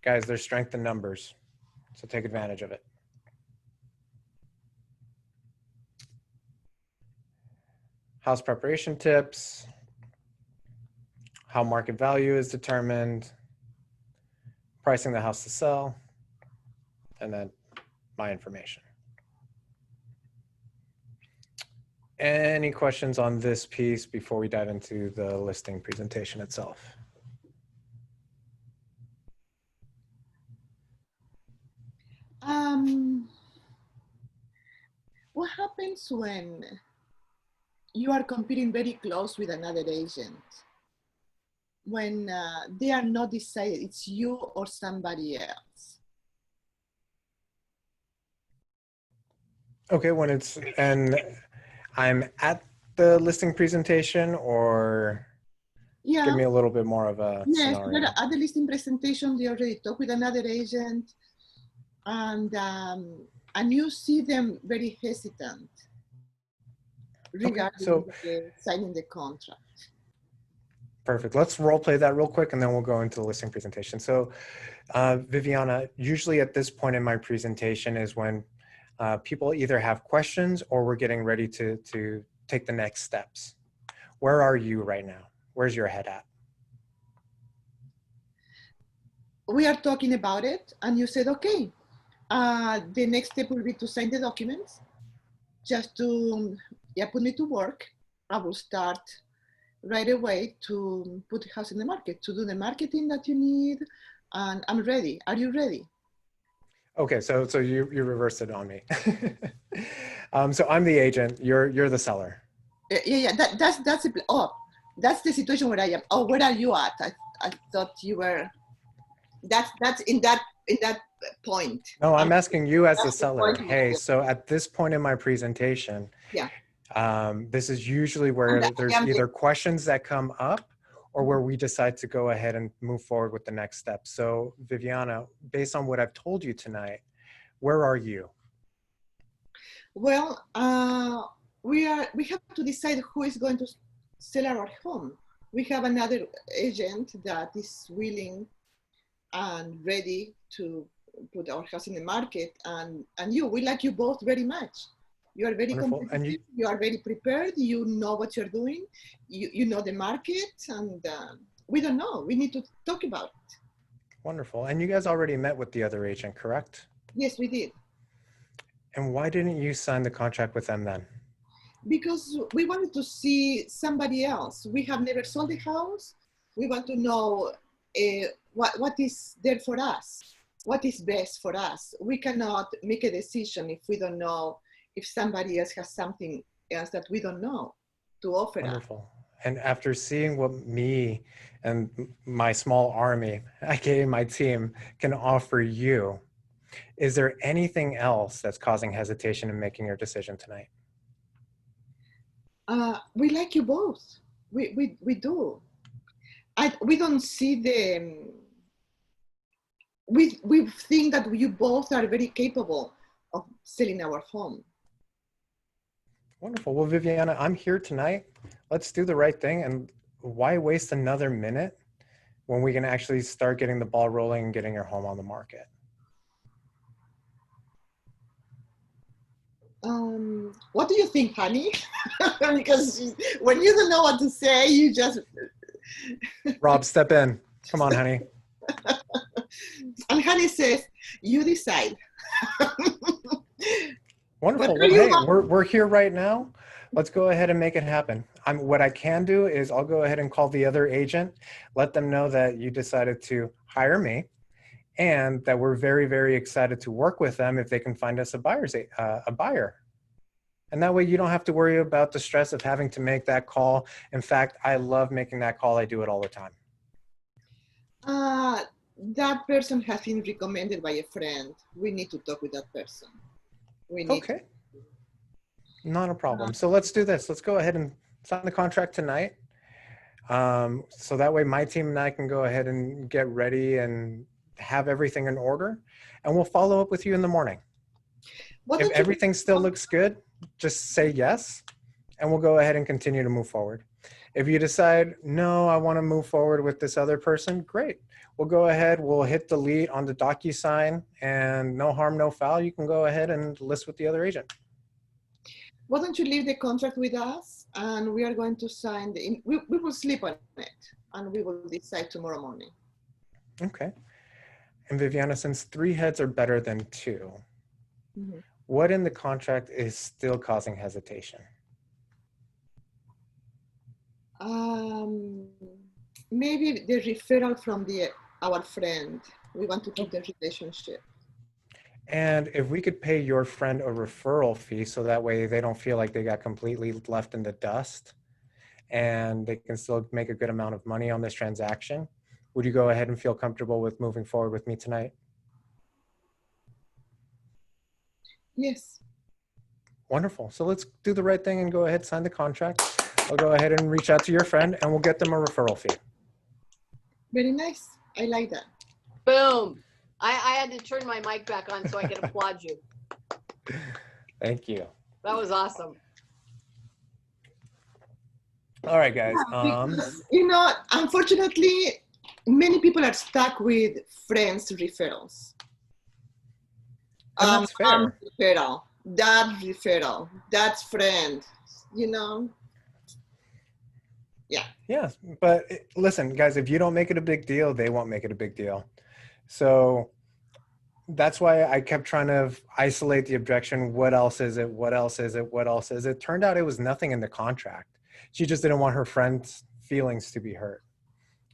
Guys, there's strength in numbers, so take advantage of it. House preparation tips, how market value is determined, pricing the house to sell, and then my information. Any questions on this piece before we dive into the listing presentation itself? What happens when you are competing very close with another agent? When they are not decided, it's you or somebody else? Okay, and I'm at the listing presentation, or give me a little bit more of a scenario. Yes, at the listing presentation, they already talk with another agent, and you see them very hesitant regarding signing the contract. Perfect. Let's role play that real quick, and then we'll go into the listing presentation. So, Viviana, usually at this point in my presentation is when people either have questions or we're getting ready to take the next steps. Where are you right now? Where's your head at? We are talking about it, and you said, okay, the next step will be to sign the documents, just to put me to work. I will start right away to put the house in the market, to do the marketing that you need, and I'm ready. Are you ready? Okay, so you reversed it on me. So I'm the agent. You're the seller. Yeah. That's the situation where I am. Oh, where are you at? I thought you were. That's in that point. No, I'm asking you as the seller. Hey, so at this point in my presentation, this is usually where there's either questions that come up or where we decide to go ahead and move forward with the next step. So Viviana, based on what I've told you tonight, where are you? Well, we have to decide who is going to sell our home. We have another agent that is willing and ready to put our house in the market, and we like you both very much. You are very Wonderful. competitive. And You are very prepared. You know what you're doing. You know the market, and we don't know. We need to talk about it. Wonderful. And you guys already met with the other agent, correct? Yes, we did. And why didn't you sign the contract with them then? Because we wanted to see somebody else. We have never sold a house. We want to know what is there for us, what is best for us. We cannot make a decision if we don't know if somebody else has something else that we don't know to offer us. Wonderful. And after seeing what me and my small army, aka my team, can offer you, is there anything else that's causing hesitation in making your decision tonight? We like you both. We do. We don't see the. We think that you both are very capable of selling our home. Wonderful. Well, Viviana, I'm here tonight. Let's do the right thing. And why waste another minute when we can actually start getting the ball rolling and getting your home on the market? What do you think, honey? Because when you don't know what to say, you just... Rob, step in. Come on, honey. And honey says, you decide. Wonderful. Well, hey, we're here right now. Let's go ahead and make it happen. What I can do is I'll go ahead and call the other agent, let them know that you decided to hire me, and that we're very, very excited to work with them if they can find us a buyer. And that way you don't have to worry about the stress of having to make that call. In fact, I love making that call. I do it all the time. That person has been recommended by a friend. We need to talk with that person. Okay. Not a problem. So let's do this. Let's go ahead and sign the contract tonight. So that way my team and I can go ahead and get ready and have everything in order. And we'll follow up with you in the morning. If everything still looks good, just say yes, and we'll go ahead and continue to move forward. If you decide, no, I want to move forward with this other person, great. We'll go ahead, we'll hit delete on the DocuSign, and no harm, no foul. You can go ahead and list with the other agent. Why don't you leave the contract with us, and we are going to sign we will sleep on it, and we will decide tomorrow morning. Okay. And Viviana, since 3 heads are better than 2, what in the contract is still causing hesitation? Maybe the referral from our friend. We want to keep the relationship. And if we could pay your friend a referral fee so that way they don't feel like they got completely left in the dust and they can still make a good amount of money on this transaction, would you go ahead and feel comfortable with moving forward with me tonight? Yes. Wonderful. So let's do the right thing and go ahead, sign the contract. I'll go ahead and reach out to your friend and we'll get them a referral fee. Very nice. I like that. Boom. I had to turn my mic back on so I could applaud you. Thank you. That was awesome. All right, guys. Because, unfortunately, many people are stuck with friends' referrals. And that's fair. Referral, that's friend, Yeah. Yeah, but listen, guys, if you don't make it a big deal, they won't make it a big deal. So that's why I kept trying to isolate the objection. What else is it? What else is it? What else is it? Turned out it was nothing in the contract. She just didn't want her friend's feelings to be hurt,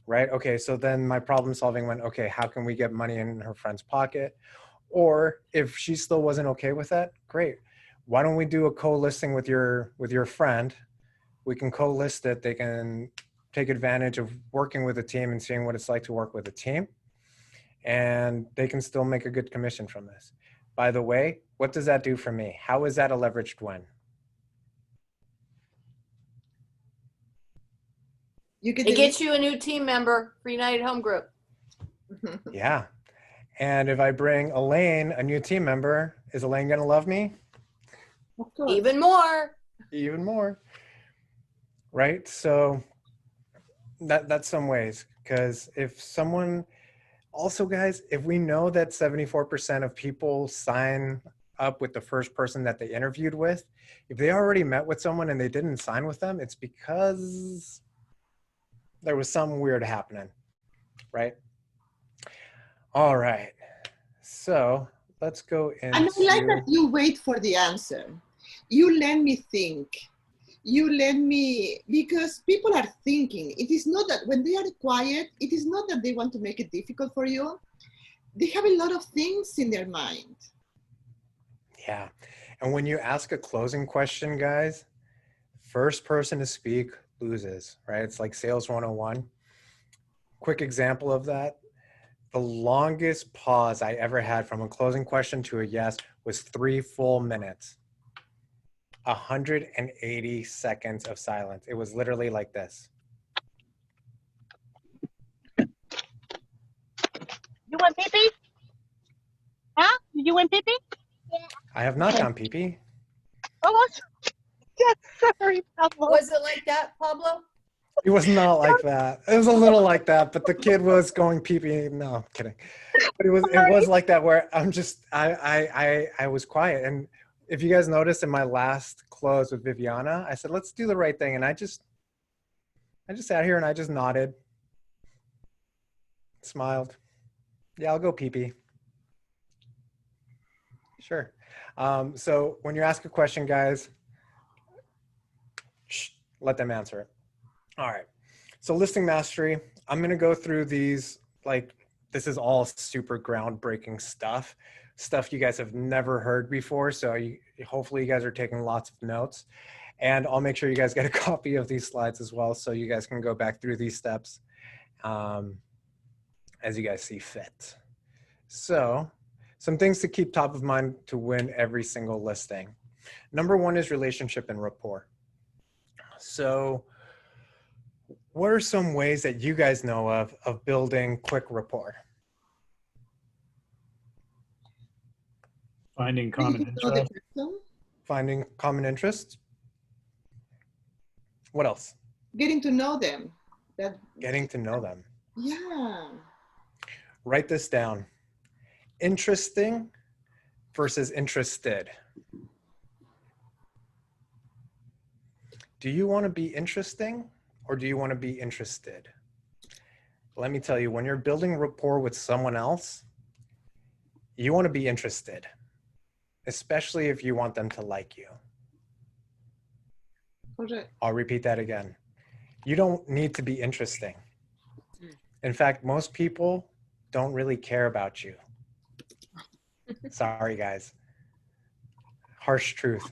right? Okay, so then my problem solving went, okay, how can we get money in her friend's pocket? Or if she still wasn't okay with that, great. Why don't we do a co-listing with your friend? We can co-list it. They can take advantage of working with a team and seeing what it's like to work with a team. And they can still make a good commission from this. By the way, what does that do for me? How is that a leveraged win? You get It the gets you a new team member for United Home Group. Yeah. And if I bring Elaine, a new team member, is Elaine going to love me? Of course. Even more. Even more. Right? So that's some ways. Because if someone, also guys, if we know that 74% of people sign up with the first person that they interviewed with, if they already met with someone and they didn't sign with them, it's because there was something weird happening, right? All right. So let's go into... And I like that you wait for the answer. You let me think. You let me, because people are thinking. It is not that when they are quiet, it is not that they want to make it difficult for you. They have a lot of things in their mind. Yeah. And when you ask a closing question, guys, first person to speak loses, right? It's like sales 101. Quick example of that. The longest pause I ever had from a closing question to a yes was 3 full minutes. 180 seconds of silence. It was literally like this. You want pee-pee? Huh? You want pee-pee? I have not gone pee-pee. Oh, yes, sorry, Pablo. Was it like that, Pablo? It was not like that. It was a little like that, but the kid was going pee-pee. No, I'm kidding. But it was like that where I'm just I was quiet. And if you guys noticed in my last close with Viviana, I said, let's do the right thing. And I just sat here and I just nodded, smiled. Yeah, I'll go pee-pee. Sure. So when you ask a question, guys, let them answer it. All right. So listing mastery, I'm going to go through these, like, this is all super groundbreaking stuff you guys have never heard before. So hopefully you guys are taking lots of notes, and I'll make sure you guys get a copy of these slides as well, so you guys can go back through these steps as you guys see fit. So some things to keep top of mind to win every single listing. Number one is relationship and rapport. So what are some ways that you guys know of building quick rapport? Finding common interest. Finding common interests. What else? Getting to know them. Getting to know them. Yeah. Write this down. Interesting versus interested. Do you want to be interesting or do you want to be interested? Let me tell you, when you're building rapport with someone else, you want to be interested, especially if you want them to like you. I'll repeat that again. You don't need to be interesting. In fact, most people don't really care about you. Sorry, guys. Harsh truth.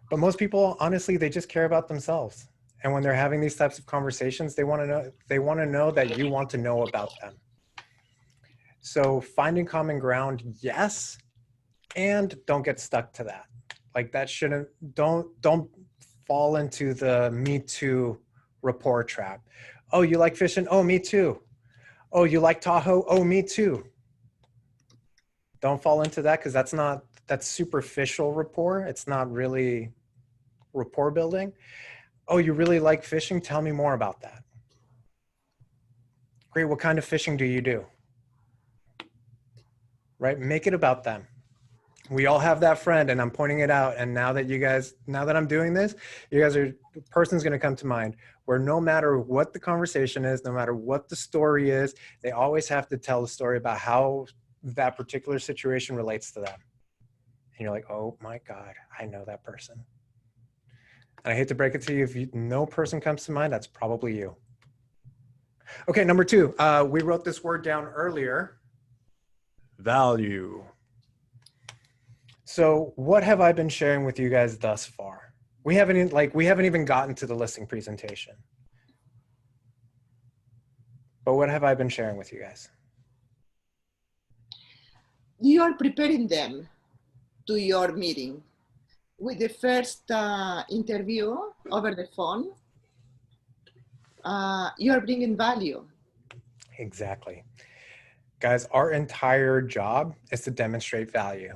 But most people, honestly, they just care about themselves. And when they're having these types of conversations, they want to know that you want to know about them. So finding common ground, yes, and don't get stuck to that. Like that shouldn't, don't fall into the me too rapport trap. Oh, you like fishing? Oh, me too. Oh, you like Tahoe? Oh, me too. Don't fall into that, because that's superficial rapport. It's not really rapport building. Oh, you really like fishing? Tell me more about that. Great, what kind of fishing do you do? Right, make it about them. We all have that friend, and I'm pointing it out. And now that I'm doing this, the person's gonna come to mind where no matter what the conversation is, no matter what the story is, they always have to tell the story about how that particular situation relates to them. And you're like, oh my God, I know that person. And I hate to break it to you, if no person comes to mind, that's probably you. Okay, number two, we wrote this word down earlier, value. So what have I been sharing with you guys thus far? We haven't even gotten to the listing presentation. But what have I been sharing with you guys? You are preparing them to your meeting. With the first interview over the phone, you are bringing value. Exactly. Guys, our entire job is to demonstrate value.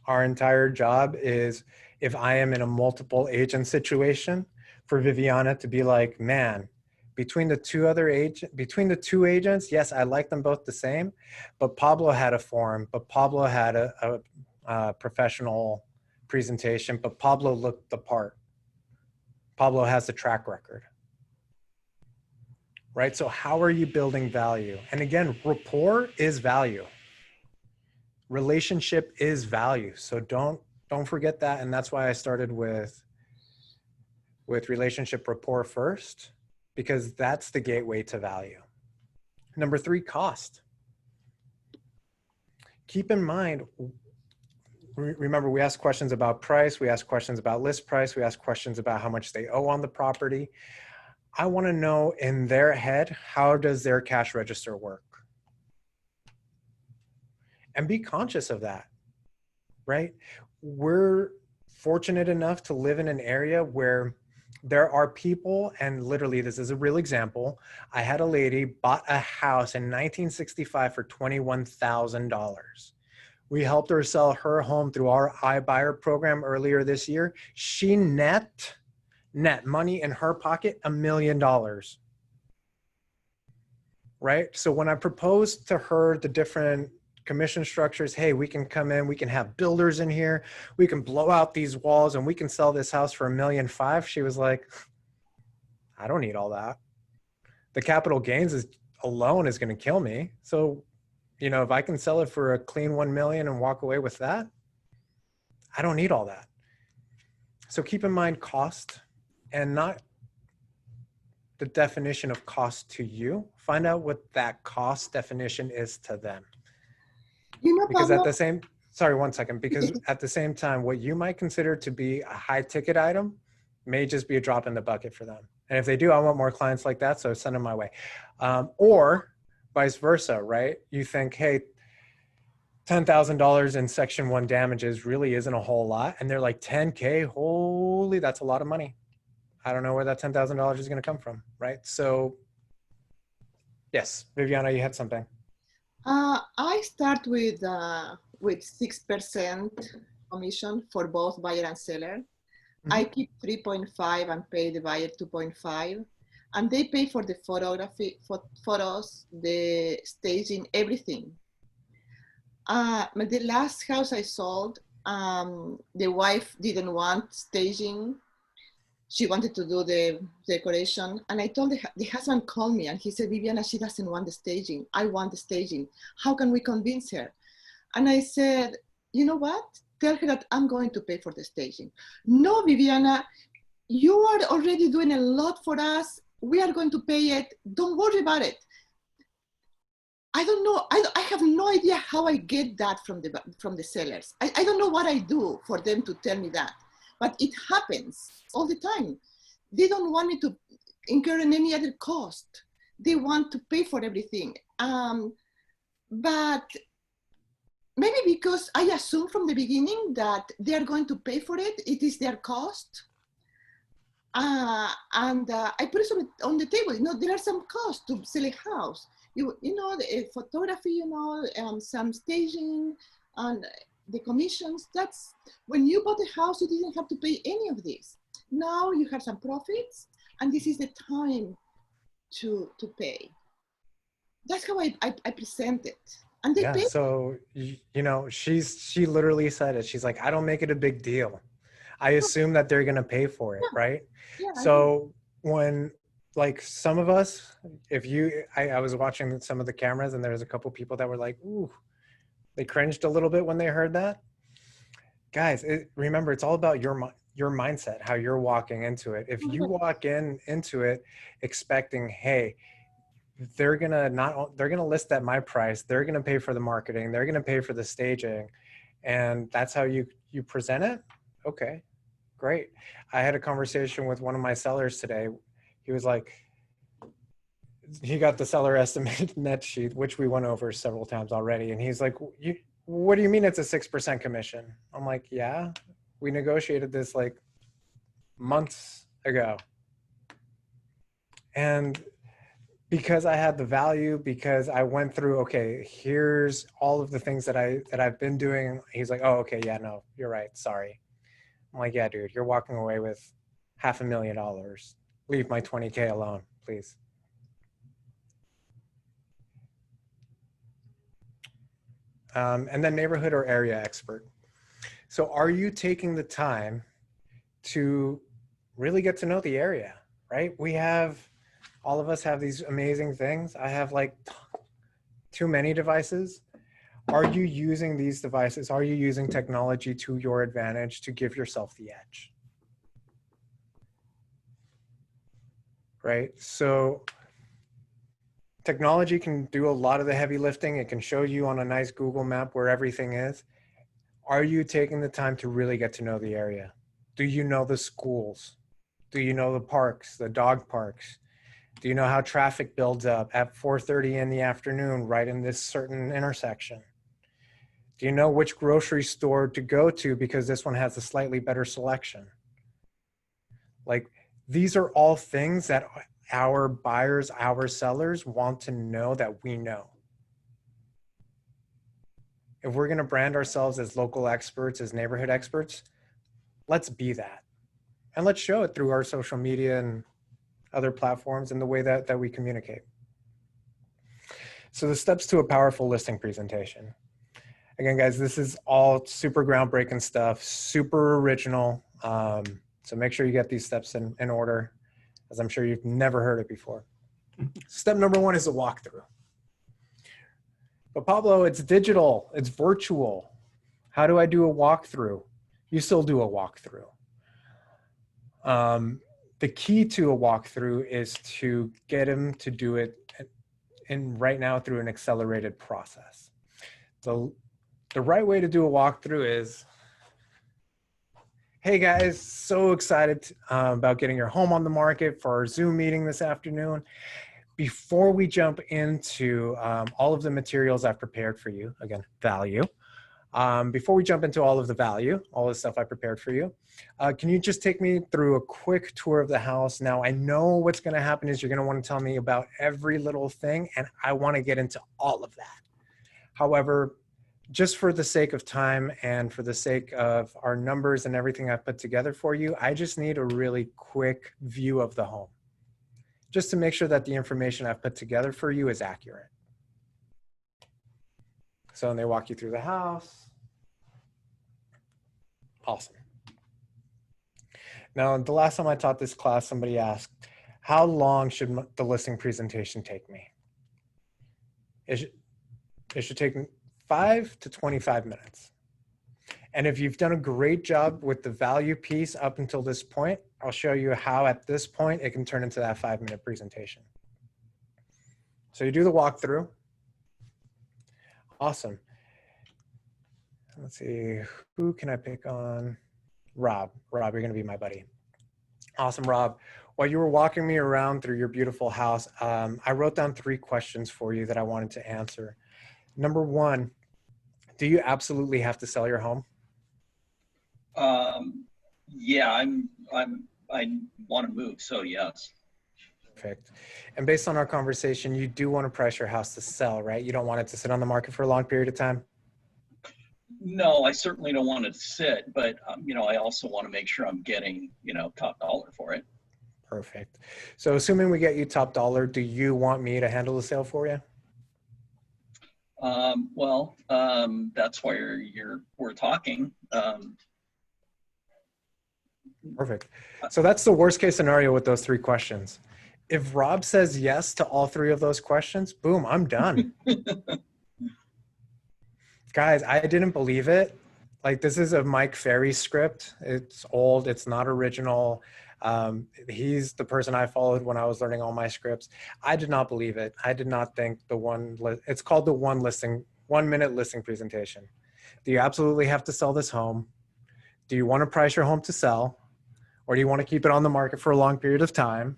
Our entire job is, if I am in a multiple agent situation, for Viviana to be like, man, between the two agents, yes, I like them both the same, but Pablo had a forum, but Pablo had a professional presentation, but Pablo looked the part. Pablo has the track record. Right? So how are you building value? And again, rapport is value. Relationship is value. So don't forget that. And that's why I started with relationship rapport first, because that's the gateway to value. Number 3, cost. Keep in mind, remember, we ask questions about price, we ask questions about list price, we ask questions about how much they owe on the property. I want to know in their head, how does their cash register work? And be conscious of that, right? We're fortunate enough to live in an area where there are people, and literally this is a real example. I had a lady bought a house in 1965 for $21,000. We helped her sell her home through our iBuyer program earlier this year. She net money in her pocket, $1 million. Right? So when I proposed to her the different commission structures, hey, we can come in, we can have builders in here, we can blow out these walls, and we can sell this house for $1.5 million. She was like, I don't need all that. The capital gains alone is going to kill me. So, if I can sell it for a clean $1 million and walk away with that, I don't need all that. So keep in mind cost, and not the definition of cost to you. Find out what that cost definition is to them. Because Pablo, at the same, sorry, one second, because at the same time, what you might consider to be a high ticket item may just be a drop in the bucket for them. And if they do, I want more clients like that, so send them my way. Or vice versa, right? You think, hey, $10,000 in Section 1 damages really isn't a whole lot. And they're like, 10K, holy, that's a lot of money. I don't know where that $10,000 is going to come from, right? So yes, Viviana, you had something. I start with 6% commission for both buyer and seller. Mm-hmm. I keep 3.5 and pay the buyer 2.5, and they pay for the photography, photos, the staging, everything. The last house I sold, the wife didn't want staging. She wanted to do the decoration. And I told the husband called me and he said, Viviana, she doesn't want the staging. I want the staging. How can we convince her? And I said, you know what? Tell her that I'm going to pay for the staging. No, Viviana, you are already doing a lot for us. We are going to pay it. Don't worry about it. I don't know. I have no idea how I get that from the sellers. I don't know what I do for them to tell me that. But it happens all the time. They don't want me to incur any other cost. They want to pay for everything. But maybe because I assume from the beginning that they are going to pay for it, it is their cost. I put it on the table. There are some costs to sell a house. The photography, some staging, and the commissions. That's when you bought a house, you didn't have to pay any of this. Now you have some profits, and this is the time to pay. That's how I present it. And they pay. So, she literally said it. She's like, I don't make it a big deal. I assume that they're going to pay for it, right? Yeah, so when, like, some of us, I was watching some of the cameras and there was a couple people that were like, ooh, they cringed a little bit when they heard that. Guys, remember, it's all about your mindset, how you're walking into it. If you walk into it expecting, hey, they're gonna list at my price, they're gonna pay for the marketing, they're gonna pay for the staging, and that's how you present it. Okay, great. I had a conversation with one of my sellers today. He was like, he got the seller estimate net sheet, which we went over several times already, and he's like, what do you mean it's a 6% commission? I'm like, yeah, we negotiated this like months ago. And because I had the value, because I went through, okay, here's all of the things that I've been doing. He's like, oh, okay, yeah, no, you're right. Sorry. I'm like, yeah, dude, you're walking away with $500,000. Leave my 20K alone, please. And then neighborhood or area expert. So are you taking the time to really get to know the area, right? All of us have these amazing things. I have like too many devices. Are you using these devices? Are you using technology to your advantage to give yourself the edge? Right? So technology can do a lot of the heavy lifting. It can show you on a nice Google map where everything is. Are you taking the time to really get to know the area? Do you know the schools? Do you know the parks, the dog parks? Do you know how traffic builds up at 4:30 in the afternoon right in this certain intersection? Do you know which grocery store to go to because this one has a slightly better selection? Like, these are all things that our buyers, our sellers want to know that we know. If we're going to brand ourselves as local experts, as neighborhood experts, let's be that. And let's show it through our social media and other platforms and the way that we communicate. So the steps to a powerful listing presentation. Again, guys, this is all super groundbreaking stuff, super original. So make sure you get these steps in order, as I'm sure you've never heard it before. Step number one is a walkthrough. But Pablo, it's digital, it's virtual. How do I do a walkthrough? You still do a walkthrough. The key to a walkthrough is to get him to do it right now through an accelerated process. The right way to do a walkthrough is, hey guys, so excited about getting your home on the market for our Zoom meeting this afternoon. Before we jump into all of the materials I've prepared for you, again, value. Before we jump into all of the value, all the stuff I prepared for you, can you just take me through a quick tour of the house? Now, I know what's going to happen is you're going to want to tell me about every little thing, and I want to get into all of that. However, just for the sake of time and for the sake of our numbers and everything I've put together for you, I just need a really quick view of the home, just to make sure that the information I've put together for you is accurate. So when they walk you through the house, awesome. Now, the last time I taught this class, somebody asked, how long should the listing presentation take me? It should take 5 to 25 minutes. And if you've done a great job with the value piece up until this point, I'll show you how at this point it can turn into that 5-minute presentation. So you do the walkthrough. Awesome. Let's see, who can I pick on? Rob. Rob, you're gonna be my buddy. Awesome, Rob. While you were walking me around through your beautiful house, I wrote down 3 questions for you that I wanted to answer. Number 1, do you absolutely have to sell your home? Yeah, I want to move, so yes. Perfect. And based on our conversation, you do want to price your house to sell, right? You don't want it to sit on the market for a long period of time? No, I certainly don't want it to sit, but you know, I also want to make sure I'm getting, you know, top dollar for it. Perfect. So assuming we get you top dollar, do you want me to handle the sale for you? That's why we're talking. Perfect. So that's the worst case scenario with those 3 questions. If Rob says yes to all 3 of those questions, boom, I'm done. Guys, I didn't believe it. Like, this is a Mike Ferry script. It's old, it's not original. He's the person I followed when I was learning all my scripts. I did not believe it. I did not think it's called the 1-minute listing presentation. Do you absolutely have to sell this home? Do you want to price your home to sell? Or do you want to keep it on the market for a long period of time?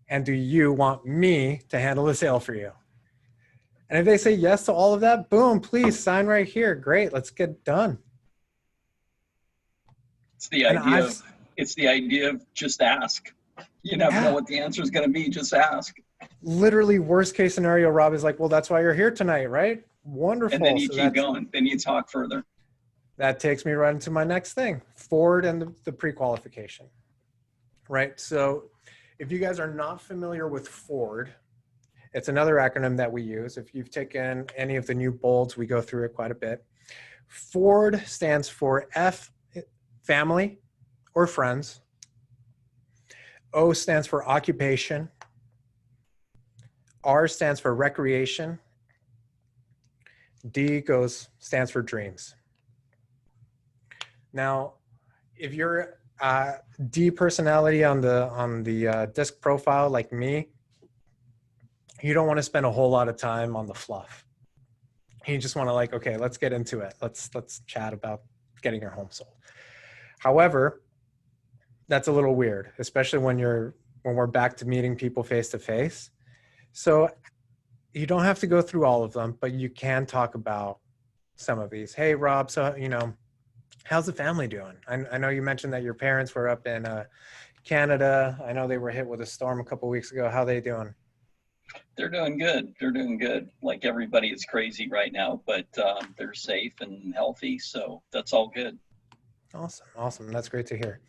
And do you want me to handle the sale for you? And if they say yes to all of that, boom, please sign right here. Great, let's get done. It's the idea of just ask. You never know Yeah. what the answer is going to be. Just ask. Literally worst case scenario, Rob is like, well, that's why you're here tonight, right? And Wonderful. then you So keep going. Then you talk further. that takes me right into my next thing, Ford and the pre-qualification, right? So if you guys are not familiar with Ford, it's another acronym that we use. If you've taken any of the new bolds, we go through it quite a bit. Ford stands for F, family or friends. O stands for occupation. R stands for recreation. D stands for dreams. Now, if you're D personality on the disc profile like me, you don't want to spend a whole lot of time on the fluff. You just want to like, okay, let's get into it. Let's chat about getting your home sold. However, that's a little weird, especially when we're back to meeting people face to face. So you don't have to go through all of them, but you can talk about some of these. Hey, Rob, so, how's the family doing? I know you mentioned that your parents were up in Canada. I know they were hit with a storm a couple of weeks ago. How are they doing? They're doing good. They're doing good. Like everybody is crazy right now, but they're safe and healthy. So that's all good. Awesome. Awesome. That's great to hear.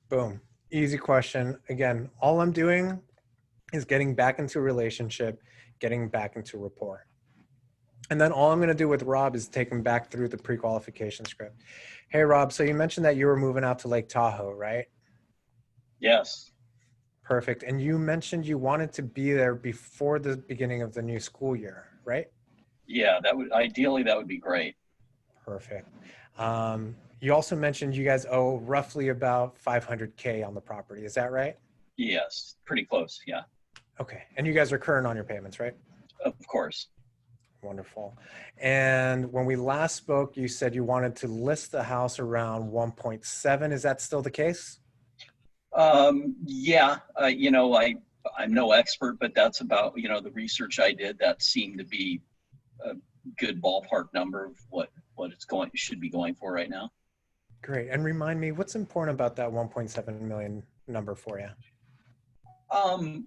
Boom. Easy question. Again, all I'm doing is getting back into a relationship, getting back into rapport. And then all I'm going to do with Rob is take him back through the pre-qualification script. Hey, Rob, so you mentioned that you were moving out to Lake Tahoe, right? Yes. Perfect. And you mentioned you wanted to be there before the beginning of the new school year, right? Yeah, ideally that would be great. Perfect. You also mentioned you guys owe roughly about $500K on the property. Is that right? Yes, pretty close. Yeah. Okay. And you guys are current on your payments, right? Of course. Wonderful. And when we last spoke, you said you wanted to list the house around 1.7. Is that still the case? Yeah, I'm no expert, but that's about, the research I did, that seemed to be a good ballpark number of what should be going for right now. Great. And remind me, what's important about that 1.7 million number for you?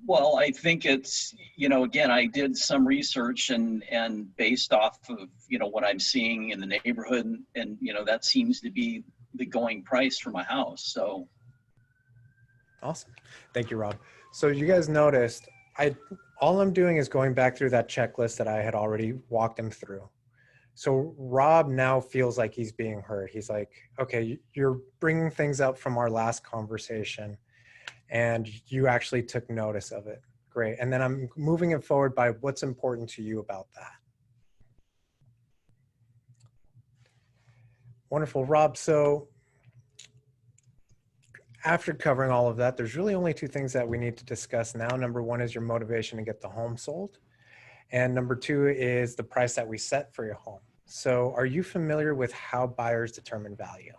Well, I think it's, again, I did some research and based off of, what I'm seeing in the neighborhood and, that seems to be the going price for my house. So. Awesome. Thank you, Rob. So you guys noticed, all I'm doing is going back through that checklist that I had already walked him through. So Rob now feels like he's being heard. He's like, okay, you're bringing things up from our last conversation and you actually took notice of it. Great. And then I'm moving it forward by what's important to you about that. Wonderful, Rob. So after covering all of that, there's really only two things that we need to discuss now. Number one is your motivation to get the home sold. And number two is the price that we set for your home. So are you familiar with how buyers determine value?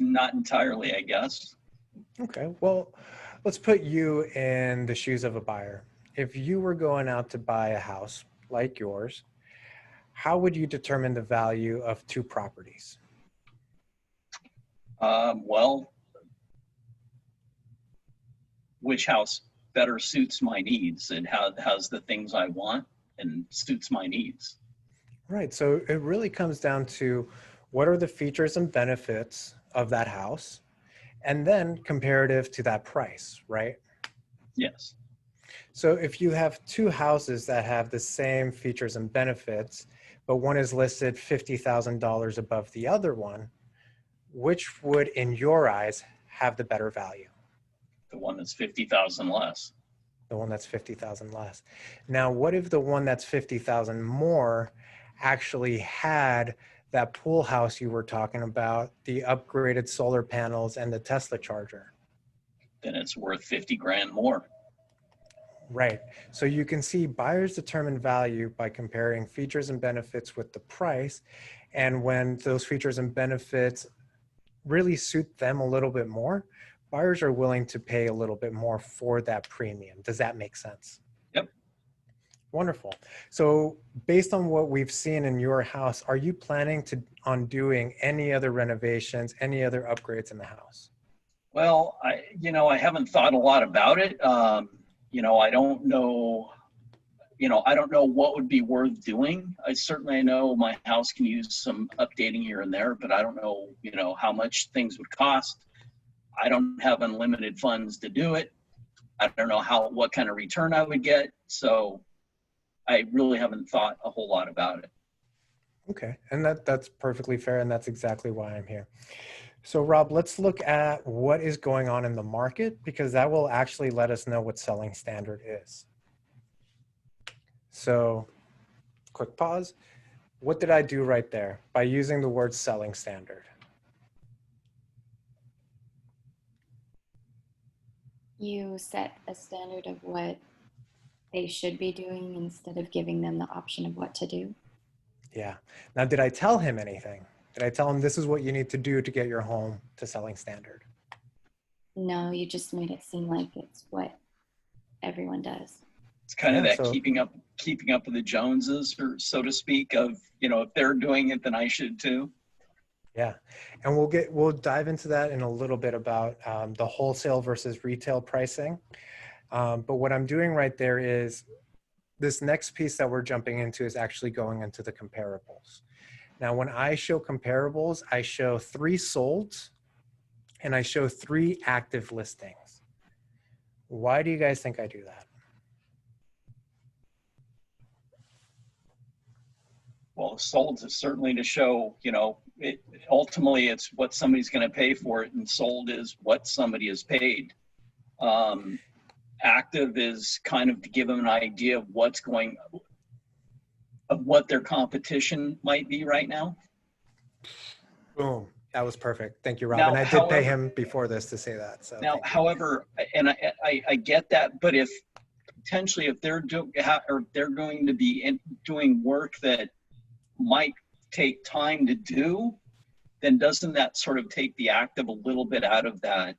Not entirely, I guess. Okay, well, let's put you in the shoes of a buyer. If you were going out to buy a house like yours, how would you determine the value of two properties? Well, which house better suits my needs and has the things I want and suits my needs. Right, so it really comes down to what are the features and benefits of that house and then comparative to that price, right? Yes. So if you have two houses that have the same features and benefits, but one is listed $50,000 above the other one, which would, in your eyes, have the better value? The one that's 50,000 less. The one that's 50,000 less. Now, what if the one that's 50,000 more actually had that pool house you were talking about, the upgraded solar panels and the Tesla charger? Then it's worth 50 grand more. Right. So you can see buyers determine value by comparing features and benefits with the price. And when those features and benefits really suit them a little bit more, buyers are willing to pay a little bit more for that premium. Does that make sense? Yep. Wonderful. So based on what we've seen in your house, are you planning on doing any other renovations, any other upgrades in the house? Well, I haven't thought a lot about it. I don't know, I don't know what would be worth doing. I know my house can use some updating here and there, but I don't know, how much things would cost. I don't have unlimited funds to do it. I don't know what kind of return I would get. So I really haven't thought a whole lot about it. Okay, and that's perfectly fair, and that's exactly why I'm here. So Rob, let's look at what is going on in the market, because that will actually let us know what selling standard is. So quick pause. What did I do right there by using the word selling standard? You set a standard of what they should be doing instead of giving them the option of what to do. Yeah. Now, did I tell him anything? Did I tell him this is what you need to do to get your home to selling standard? No, you just made it seem like it's what everyone does. It's kind of that so keeping up with the Joneses, or so to speak, of, if they're doing it, then I should too. Yeah, and we'll dive into that in a little bit about the wholesale versus retail pricing. But what I'm doing right there is this next piece that we're jumping into is actually going into the comparables. Now, when I show comparables, I show 3 solds and I show 3 active listings. Why do you guys think I do that? Well, sold is certainly to show, ultimately it's what somebody's going to pay for it, and sold is what somebody has paid. Active is kind of to give them an idea of what their competition might be right now. Boom. That was perfect. Thank you, Rob. Now, and I did pay him before this to say that. So now, however, and I get that, but if potentially if they're going to be doing work that might take time to do, then doesn't that sort of take the active a little bit out of that?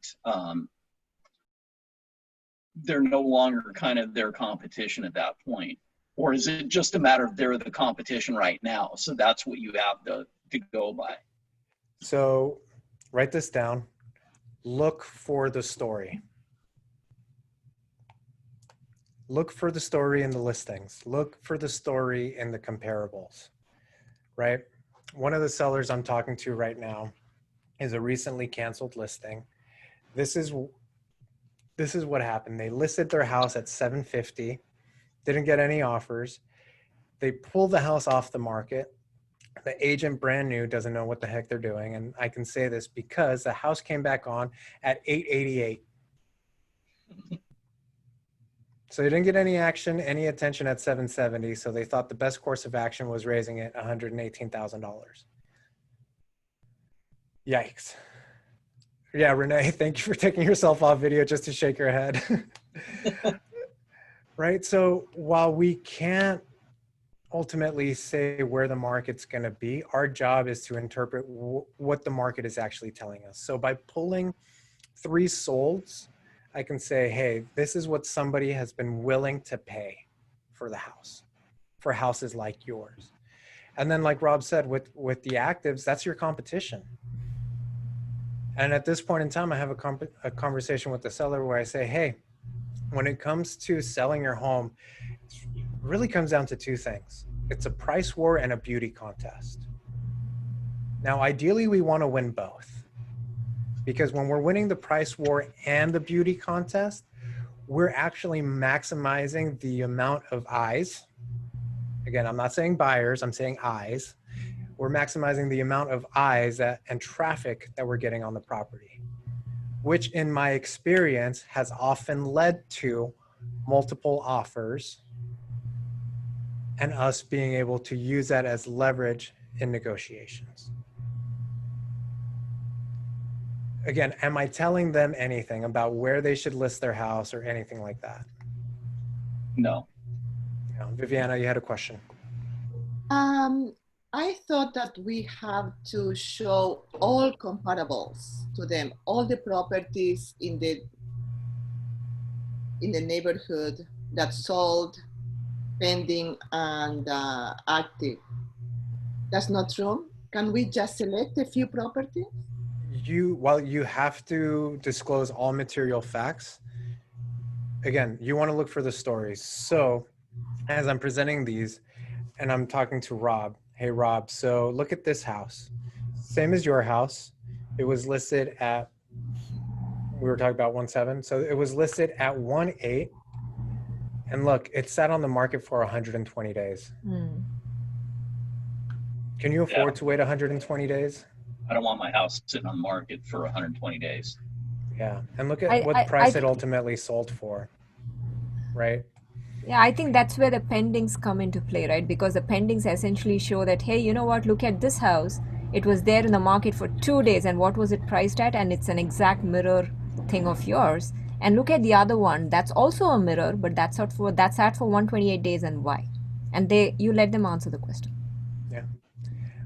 They're no longer kind of their competition at that point. Or is it just a matter of they're the competition right now? So that's what you have to go by. So write this down. Look for the story. Look for the story in the listings. Look for the story in the comparables, right? One of the sellers I'm talking to right now is a recently canceled listing. This is what happened. They listed their house at $750, didn't get any offers. They pulled the house off the market. The agent, brand new, doesn't know what the heck they're doing. And I can say this because the house came back on at $888. So they didn't get any action, any attention at $770. So they thought the best course of action was raising it $118,000. Yikes. Yeah, Renee, thank you for taking yourself off video just to shake your head. Right? So while we can't ultimately say where the market's going to be, our job is to interpret what the market is actually telling us. So by pulling 3 solds, I can say, hey, this is what somebody has been willing to pay for the house, for houses like yours. And then like Rob said, with the actives, that's your competition. And at this point in time, I have a conversation with the seller where I say, hey, when it comes to selling your home, it really comes down to 2 things. It's a price war and a beauty contest. Now, ideally, we want to win both. Because when we're winning the price war and the beauty contest, we're actually maximizing the amount of eyes. Again, I'm not saying buyers, I'm saying eyes. We're maximizing the amount of eyes and traffic that we're getting on the property, which in my experience has often led to multiple offers and us being able to use that as leverage in negotiations. Again, am I telling them anything about where they should list their house or anything like that? No. Viviana, you had a question. I thought that we have to show all comparables to them, all the properties in the neighborhood that sold pending and active. That's not true. Can we just select a few properties? While you have to disclose all material facts, again, you want to look for the stories. So as I'm presenting these and I'm talking to Rob, hey Rob, so look at this house. Same as your house. It was listed at, we were talking about 1.7. So it was listed at 1.8. And look, it sat on the market for 120 days. Can you afford to wait 120 days? I don't want my house sitting on the market for 120 days. Yeah, and look at what price it ultimately sold for, right? Yeah, I think that's where the pendings come into play, right? Because the pendings essentially show that, hey, you know what, look at this house. It was there in the market for 2 days, and what was it priced at? And it's an exact mirror thing of yours. And look at the other one, that's also a mirror, but that's out for 128 days, and why? And you let them answer the question. Yeah.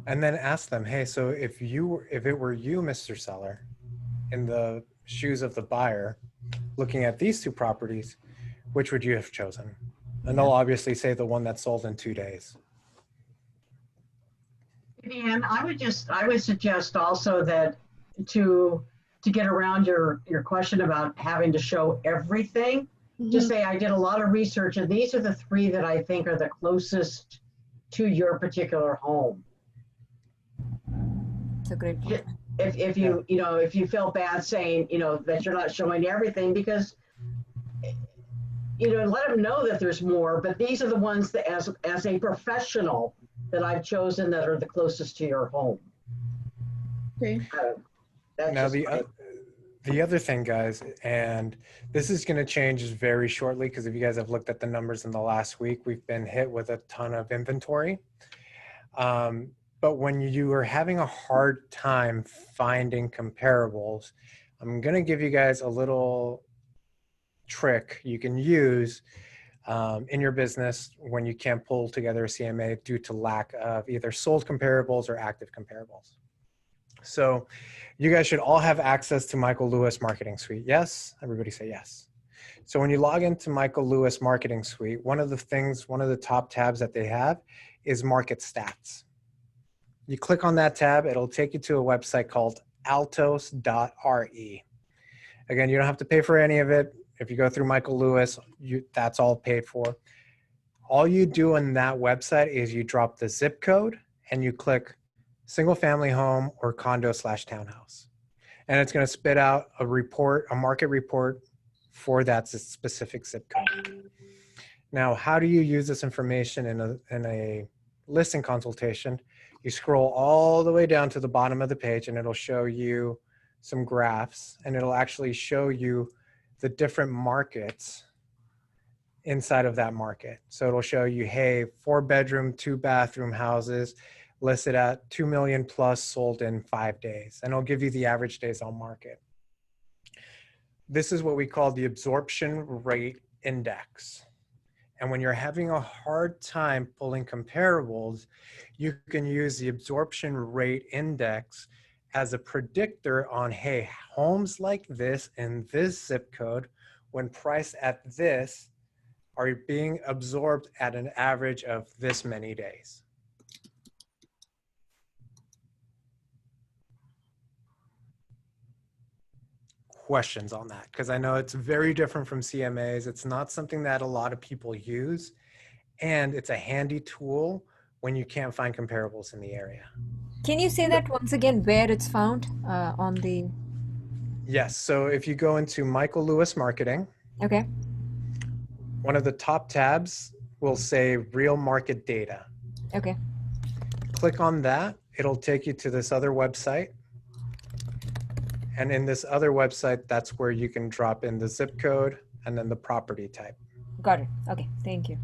And then ask them, hey, so if it were you, Mr. Seller, in the shoes of the buyer, looking at these two properties, which would you have chosen? And they'll obviously say the one that sold in 2 days. And I would suggest also that to get around your question about having to show everything, just say I did a lot of research and these are the 3 that I think are the closest to your particular home. That's a great point. If you if you feel bad saying that you're not showing everything, because let them know that there's more, but these are the ones that as a professional that I've chosen that are the closest to your home. Okay. Now the other thing, guys, and this is going to change very shortly, because if you guys have looked at the numbers in the last week, we've been hit with a ton of inventory. But when you are having a hard time finding comparables, I'm going to give you guys a little trick you can use in your business when you can't pull together a CMA due to lack of either sold comparables or active comparables. So you guys should all have access to Michael Lewis Marketing Suite. Yes? Everybody say yes. So when you log into Michael Lewis Marketing Suite, one of the top tabs that they have is Market Stats. You click on that tab, it'll take you to a website called altos.re. Again, you don't have to pay for any of it. If you go through Michael Lewis, that's all paid for. All you do on that website is you drop the zip code and you click single family home or condo/townhouse. And it's going to spit out a market report for that specific zip code. Now, how do you use this information in a listing consultation? You scroll all the way down to the bottom of the page and it'll show you some graphs, and it'll actually show you the different markets inside of that market. So it'll show you, hey, 4-bedroom, 2-bathroom houses listed at 2 million plus, sold in 5 days. And it'll give you the average days on market. This is what we call the absorption rate index. And when you're having a hard time pulling comparables, you can use the absorption rate index as a predictor on, hey, homes like this in this zip code, when priced at this, are being absorbed at an average of this many days. Questions on that? Because I know it's very different from CMAs. It's not something that a lot of people use, and it's a handy tool when you can't find comparables in the area. Can you say that once again, where it's found on the... Yes, so if you go into Michael Lewis Marketing, okay, one of the top tabs will say Real Market Data. Okay. Click on that. It'll take you to this other website. And in this other website, that's where you can drop in the zip code and then the property type. Got it. Okay, thank you.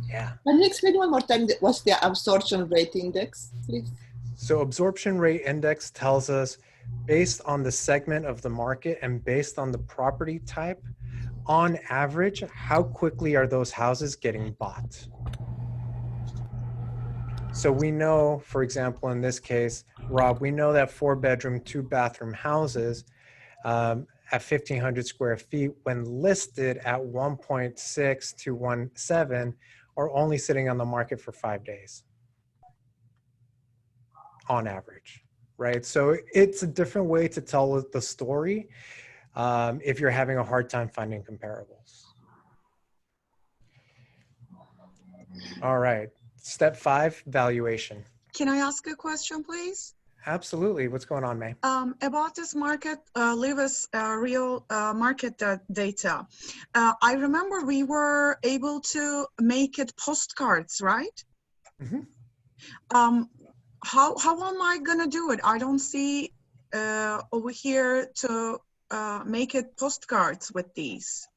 Yeah. Can you explain one more time what's the absorption rate index, please? So absorption rate index tells us, based on the segment of the market and based on the property type, on average, how quickly are those houses getting bought? So we know, for example, in this case, Rob, we know that 4-bedroom, 2-bathroom houses at 1,500 square feet, when listed at 1.6 to 1.7, are only sitting on the market for 5 days on average, right? So it's a different way to tell the story if you're having a hard time finding comparables. All right, step 5, valuation. Can I ask a question, please? Absolutely. What's going on, May? About this market, leave us real market data. I remember we were able to make it postcards, right? Mm-hmm. How am I gonna do it? I don't see over here to make it postcards with these.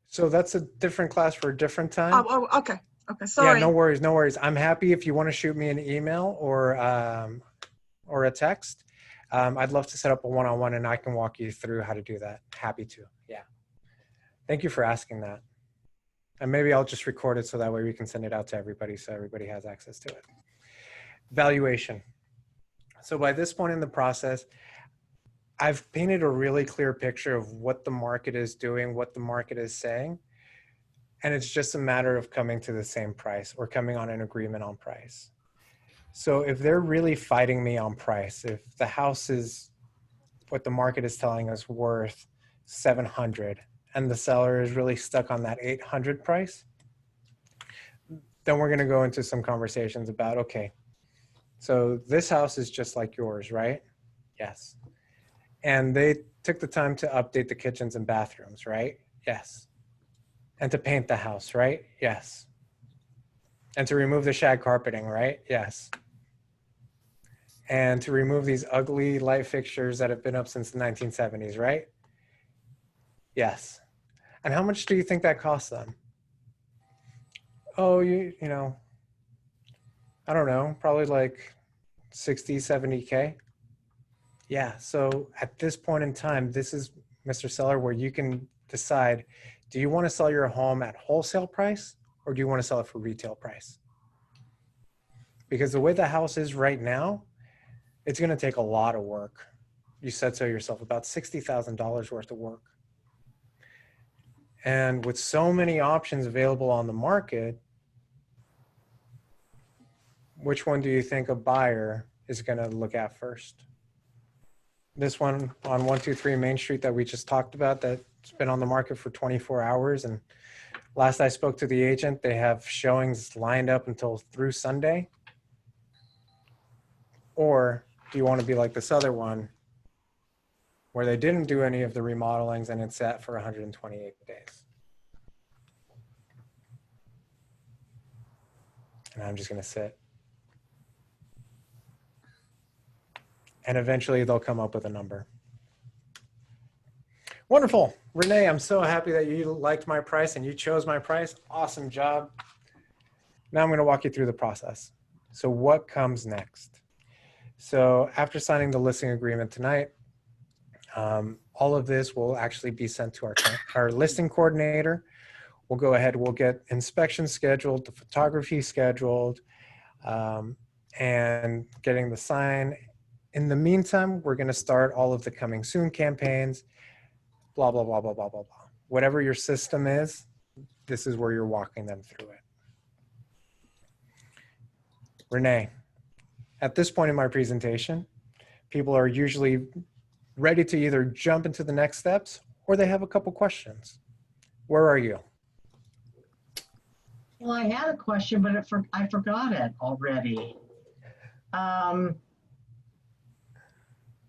So that's a different class for a different time. Oh, okay. Okay, sorry. Yeah, no worries, no worries. I'm happy if you want to shoot me an email or a text. I'd love to set up a one-on-one and I can walk you through how to do that. Happy to, yeah. Thank you for asking that. And maybe I'll just record it so that way we can send it out to everybody so everybody has access to it. Valuation. So by this point in the process, I've painted a really clear picture of what the market is doing, what the market is saying. And it's just a matter of coming to the same price or coming on an agreement on price. So if they're really fighting me on price, if the house is what the market is telling us worth 700 and the seller is really stuck on that 800 price, then we're going to go into some conversations about, okay, so this house is just like yours, right? Yes. And they took the time to update the kitchens and bathrooms, right? Yes. And to paint the house, right? Yes. And to remove the shag carpeting, right? Yes. And to remove these ugly light fixtures that have been up since the 1970s, right? Yes. And how much do you think that costs them? Oh, you know, I don't know, probably like 60, 70K. Yeah, so at this point in time, this is, Mr. Seller, where you can decide, do you want to sell your home at wholesale price or do you want to sell it for retail price? Because the way the house is right now, it's going to take a lot of work. You said so yourself, about $60,000 worth of work. And with so many options available on the market, which one do you think a buyer is going to look at first? This one on 123 Main Street that we just talked about, that's been on the market for 24 hours. And last I spoke to the agent, they have showings lined up until through Sunday. Or do you want to be like this other one where they didn't do any of the remodelings and it's sat for 128 days? And I'm just going to sit. And eventually they'll come up with a number. Wonderful. Renee, I'm so happy that you liked my price and you chose my price. Awesome job. Now I'm going to walk you through the process. So what comes next? So after signing the listing agreement tonight, all of this will actually be sent to our listing coordinator. We'll go ahead, we'll get inspections scheduled, the photography scheduled, and getting the sign. In the meantime, we're going to start all of the coming soon campaigns, blah, blah, blah, blah, blah, blah, blah. Whatever your system is, this is where you're walking them through it. Renee, at this point in my presentation, people are usually ready to either jump into the next steps or they have a couple questions. Where are you? Well, I had a question, but I forgot it already.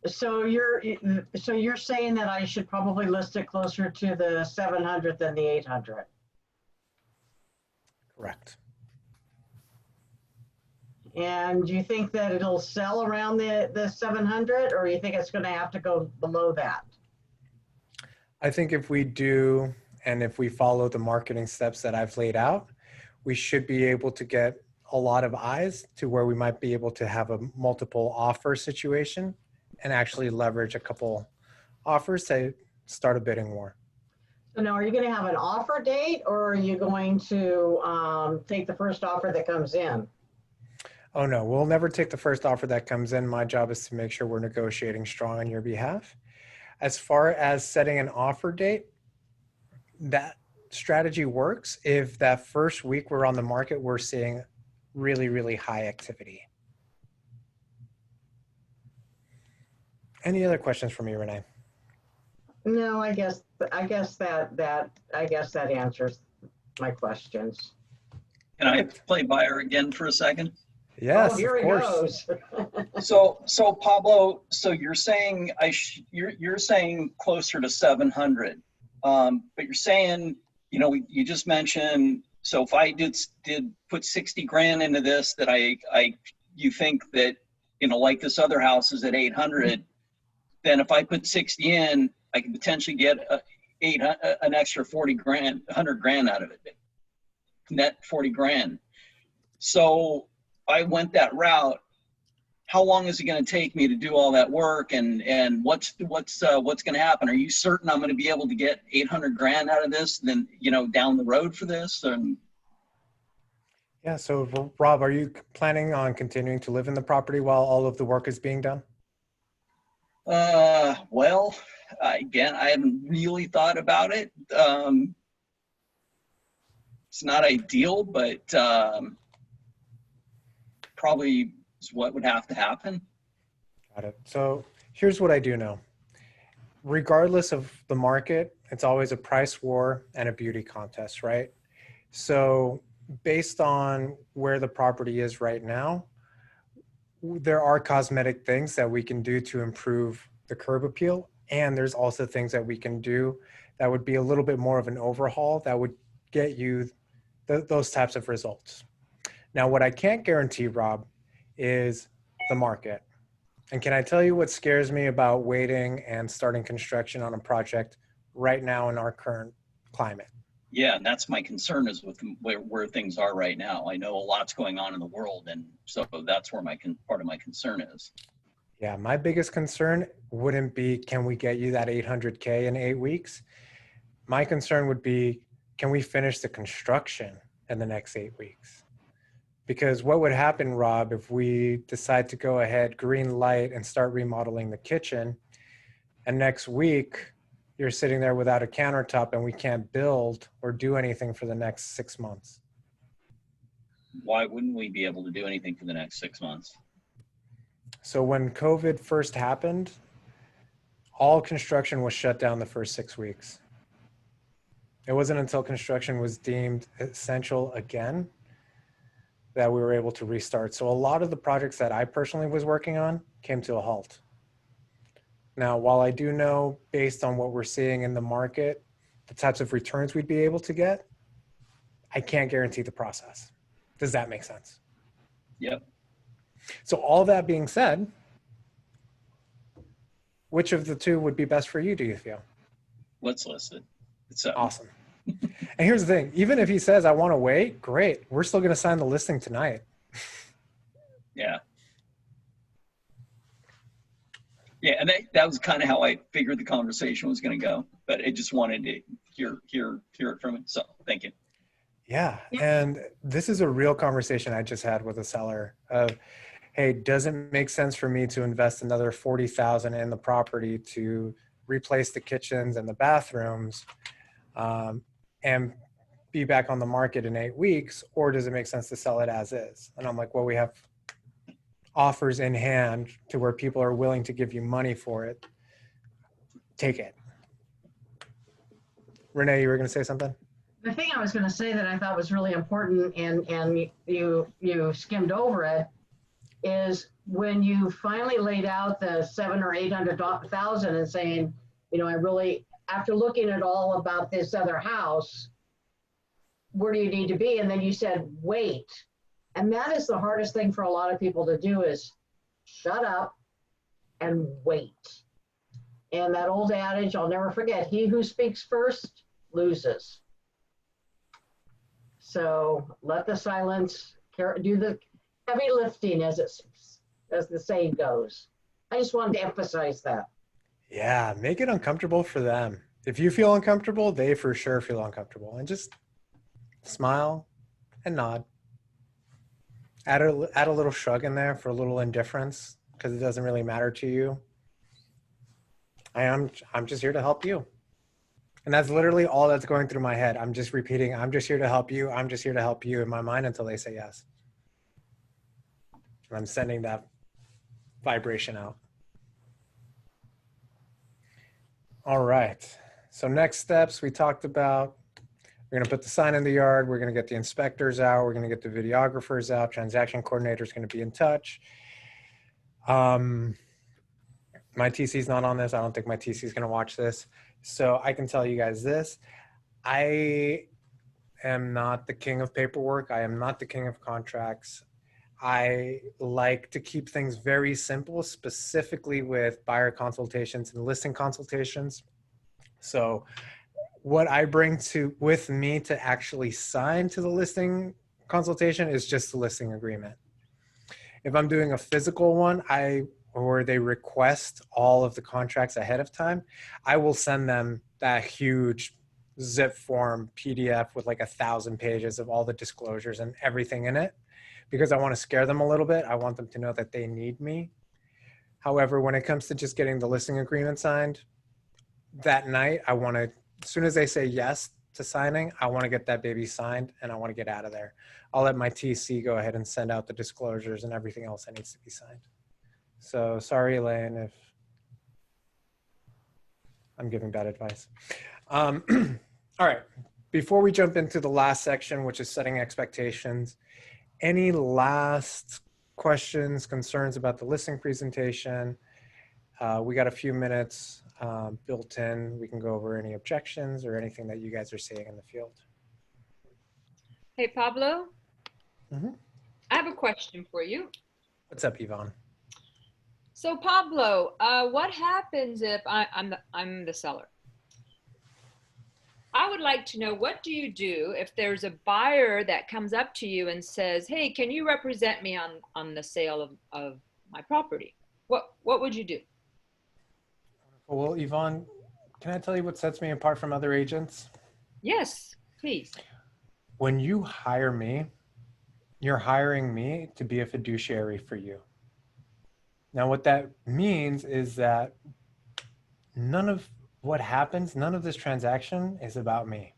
So you're saying that I should probably list it closer to the 700 than the 800? Correct. And do you think that it'll sell around the 700, or you think it's going to have to go below that? I think if we do, and if we follow the marketing steps that I've laid out, we should be able to get a lot of eyes to where we might be able to have a multiple offer situation and actually leverage a couple offers to start a bidding war. So now, are you going to have an offer date, or are you going to take the first offer that comes in? Oh no, we'll never take the first offer that comes in. My job is to make sure we're negotiating strong on your behalf. As far as setting an offer date, that strategy works if that first week we're on the market, we're seeing really, really high activity. Any other questions for me, Renee? No, I guess that answers my questions. Can I play buyer again for a second? Yes, oh, here of course. Goes. So Pablo, so you're saying you're saying closer to 700, but you're saying, you know, you just mentioned, so if I did put 60 grand into this, that you think that, you know, like this other house is at 800, then if I put 60 in, I could potentially get an extra 40 grand, 100 grand out of it, net 40 grand. So I went that route. How long is it going to take me to do all that work, and what's going to happen? Are you certain I'm going to be able to get 800 grand out of this, then, you know, down the road for this? And Yeah. So Rob, are you planning on continuing to live in the property while all of the work is being done? well, again, I haven't really thought about it. It's not ideal, but probably is what would have to happen. Got it. So here's what I do know. Regardless of the market, it's always a price war and a beauty contest, right? So based on where the property is right now, there are cosmetic things that we can do to improve the curb appeal. And there's also things that we can do that would be a little bit more of an overhaul that would get you those types of results. Now, what I can't guarantee, Rob, is the market. And can I tell you what scares me about waiting and starting construction on a project right now in our current climate? Yeah, and that's my concern, is with where things are right now. I know a lot's going on in the world, and so that's where part of my concern is. Yeah, my biggest concern wouldn't be, can we get you that 800K in 8 weeks? My concern would be, can we finish the construction in the next 8 weeks? Because what would happen, Rob, if we decide to go ahead, green light, and start remodeling the kitchen, and next week you're sitting there without a countertop and we can't build or do anything for the next 6 months? Why wouldn't we be able to do anything for the next 6 months? So when COVID first happened, all construction was shut down the first 6 weeks. It wasn't until construction was deemed essential again that we were able to restart. So a lot of the projects that I personally was working on came to a halt. Now, while I do know, based on what we're seeing in the market, the types of returns we'd be able to get, I can't guarantee the process. Does that make sense? Yep. So all that being said, which of the two would be best for you, do you feel? Let's list it. It's awesome. And here's the thing, even if he says, I want to wait, great. We're still going to sign the listing tonight. Yeah. Yeah, and that was kind of how I figured the conversation was going to go, but I just wanted to hear it from him. So thank you. Yeah, and this is a real conversation I just had with a seller of, hey, does it make sense for me to invest another $40,000 in the property to replace the kitchens and the bathrooms and be back on the market in 8 weeks, or does it make sense to sell it as is? And I'm like, well, we have offers in hand to where people are willing to give you money for it. Take it. Renee, you were going to say something? The thing I was going to say that I thought was really important, and you skimmed over it, is when you finally laid out the 700,000 or 800,000 and saying, you know, I really, after looking at all about this other house, where do you need to be? And then you said, wait. And that is the hardest thing for a lot of people to do, is shut up and wait. And that old adage, I'll never forget, he who speaks first loses. So let the silence do the heavy lifting, as the saying goes. I just wanted to emphasize that. Yeah, make it uncomfortable for them. If you feel uncomfortable, they for sure feel uncomfortable. And just smile and nod. Add a little shrug in there for a little indifference, because it doesn't really matter to you. I'm just here to help you. And that's literally all that's going through my head. I'm just repeating, I'm just here to help you. I'm just here to help you in my mind until they say yes. And I'm sending that vibration out. All right. So next steps we talked about, we're going to put the sign in the yard. We're going to get the inspectors out. We're going to get the videographers out. Transaction coordinator is going to be in touch. My TC is not on this. I don't think my TC is going to watch this. So I can tell you guys this. I am not the king of paperwork. I am not the king of contracts. I like to keep things very simple, specifically with buyer consultations and listing consultations. So what I bring with me to actually sign to the listing consultation is just the listing agreement. If I'm doing a physical one, or they request all of the contracts ahead of time, I will send them that huge zip form PDF with like 1,000 pages of all the disclosures and everything in it, because I want to scare them a little bit. I want them to know that they need me. However, when it comes to just getting the listing agreement signed that night, as soon as they say yes to signing, I want to get that baby signed and I want to get out of there. I'll let my TC go ahead and send out the disclosures and everything else that needs to be signed. So sorry, Elaine, if I'm giving bad advice. All right, before we jump into the last section, which is setting expectations, any last questions, concerns about the listing presentation? We got a few minutes built in. We can go over any objections or anything that you guys are seeing in the field. Hey, Pablo. Mm-hmm. I have a question for you. What's up, Yvonne? So Pablo, what happens if I'm the seller? I would like to know, what do you do if there's a buyer that comes up to you and says, hey, can you represent me on the sale of my property? What would you do? Well, Yvonne, can I tell you what sets me apart from other agents? Yes, please. When you hire me, you're hiring me to be a fiduciary for you. Now, what that means is that none of what happens, none of this transaction is about me.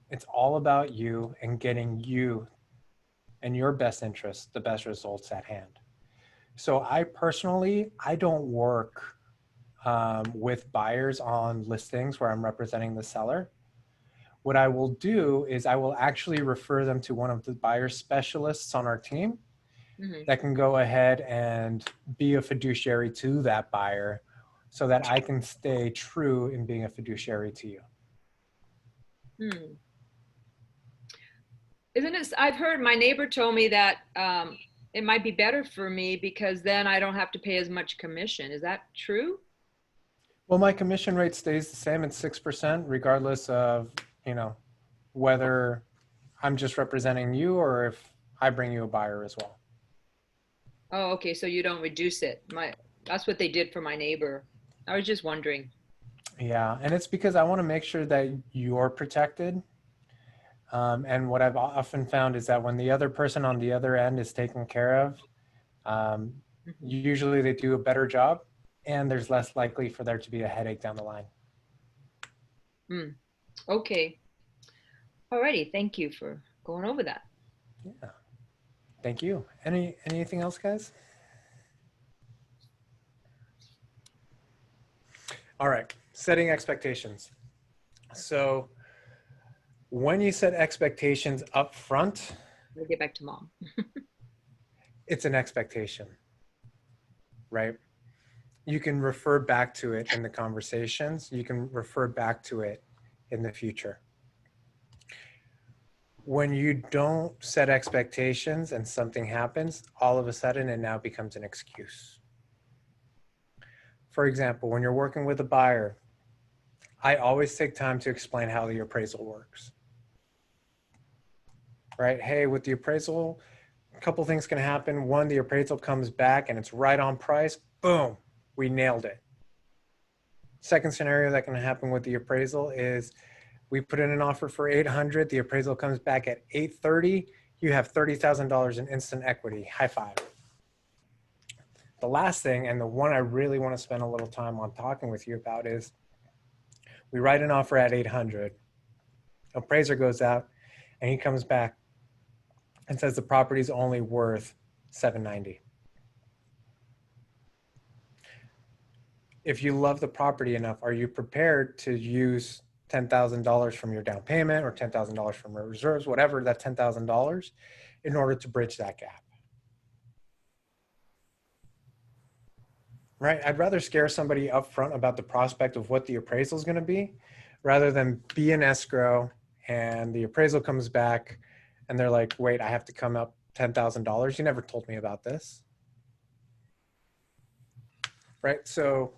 It's all about you and getting you and your best interests, the best results at hand. So I don't work with buyers on listings where I'm representing the seller. What I will do is I will actually refer them to one of the buyer specialists on our team that can go ahead and be a fiduciary to that buyer so that I can stay true in being a fiduciary to you. Isn't it, I've heard, my neighbor told me that it might be better for me because then I don't have to pay as much commission. Is that true? Well, my commission rate stays the same at 6%, regardless of, whether I'm just representing you or if I bring you a buyer as well. Oh, okay. So you don't reduce it. That's what they did for my neighbor. I was just wondering. Yeah, and it's because I want to make sure that you're protected. And what I've often found is that when the other person on the other end is taken care of, usually they do a better job and there's less likely for there to be a headache down the line. Okay. Alrighty. Thank you for going over that. Yeah. Thank you. Anything else, guys? All right. Setting expectations. So when you set expectations up front, I'll get back to mom. it's an expectation, right? You can refer back to it in the conversations. You can refer back to it in the future. When you don't set expectations and something happens, all of a sudden it now becomes an excuse. For example, when you're working with a buyer, I always take time to explain how the appraisal works. Right? Hey, with the appraisal, a couple things can happen. One, the appraisal comes back and it's right on price. Boom, we nailed it. Second scenario that can happen with the appraisal is we put in an offer for $800, the appraisal comes back at $830, you have $30,000 in instant equity. High five. The last thing, and the one I really want to spend a little time on talking with you about, is We write an offer at 800. Appraiser goes out and he comes back and says the property's only worth 790. If you love the property enough, are you prepared to use $10,000 from your down payment or $10,000 from your reserves, whatever that $10,000, in order to bridge that gap? Right? I'd rather scare somebody up front about the prospect of what the appraisal is going to be rather than be in escrow and the appraisal comes back and they're like, wait, I have to come up $10,000. You never told me about this. Right? So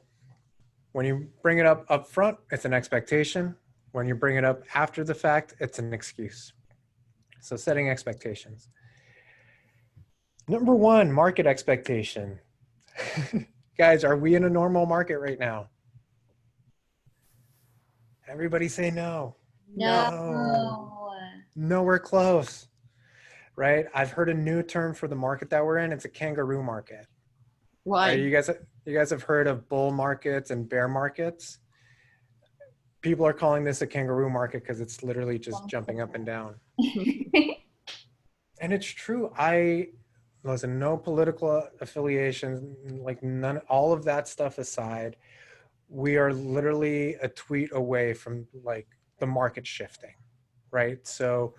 when you bring it up front, it's an expectation. When you bring it up after the fact, it's an excuse. So setting expectations. Number one, market expectation. Guys, are we in a normal market right now? Everybody say no. No. Nowhere close. Right? I've heard a new term for the market that we're in. It's a kangaroo market. Why? Right? You guys have heard of bull markets and bear markets? People are calling this a kangaroo market because it's literally just jumping up and down. And it's true. Listen, no political affiliations, like none, all of that stuff aside, we are literally a tweet away from like the market shifting, right? So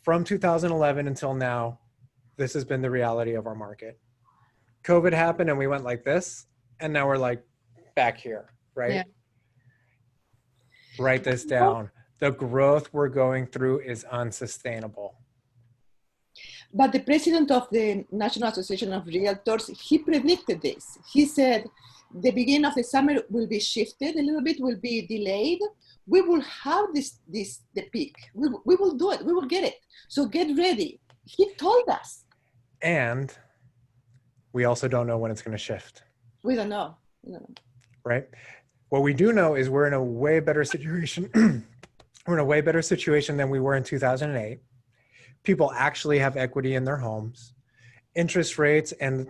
from 2011 until now, this has been the reality of our market. COVID happened and we went like this, and now we're like back here, right? Yeah. Write this down. The growth we're going through is unsustainable. But the president of the National Association of Realtors, he predicted this. He said the beginning of the summer will be shifted a little bit, will be delayed. We will have the peak. We will do it. We will get it. So get ready. He told us. And we also don't know when it's going to shift. We don't know. No. Right? What we do know is we're in a way better situation. We're in a way better situation than we were in 2008. People actually have equity in their homes. Interest rates and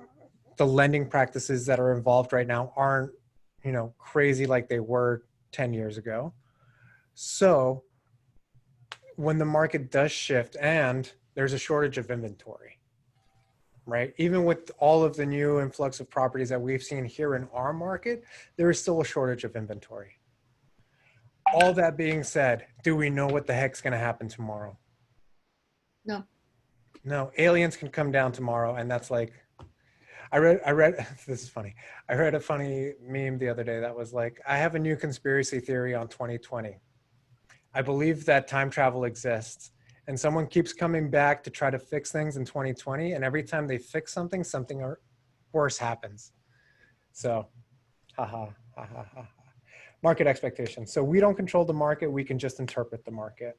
the lending practices that are involved right now aren't, crazy like they were 10 years ago. So when the market does shift and there's a shortage of inventory, right? Even with all of the new influx of properties that we've seen here in our market, there is still a shortage of inventory. All that being said, do we know what the heck's going to happen tomorrow? No, aliens can come down tomorrow, and that's like, I read, this is funny. I read a funny meme the other day that was like, I have a new conspiracy theory on 2020. I believe that time travel exists, and someone keeps coming back to try to fix things in 2020, and every time they fix something, something worse happens. So, Market expectations. So we don't control the market, we can just interpret the market.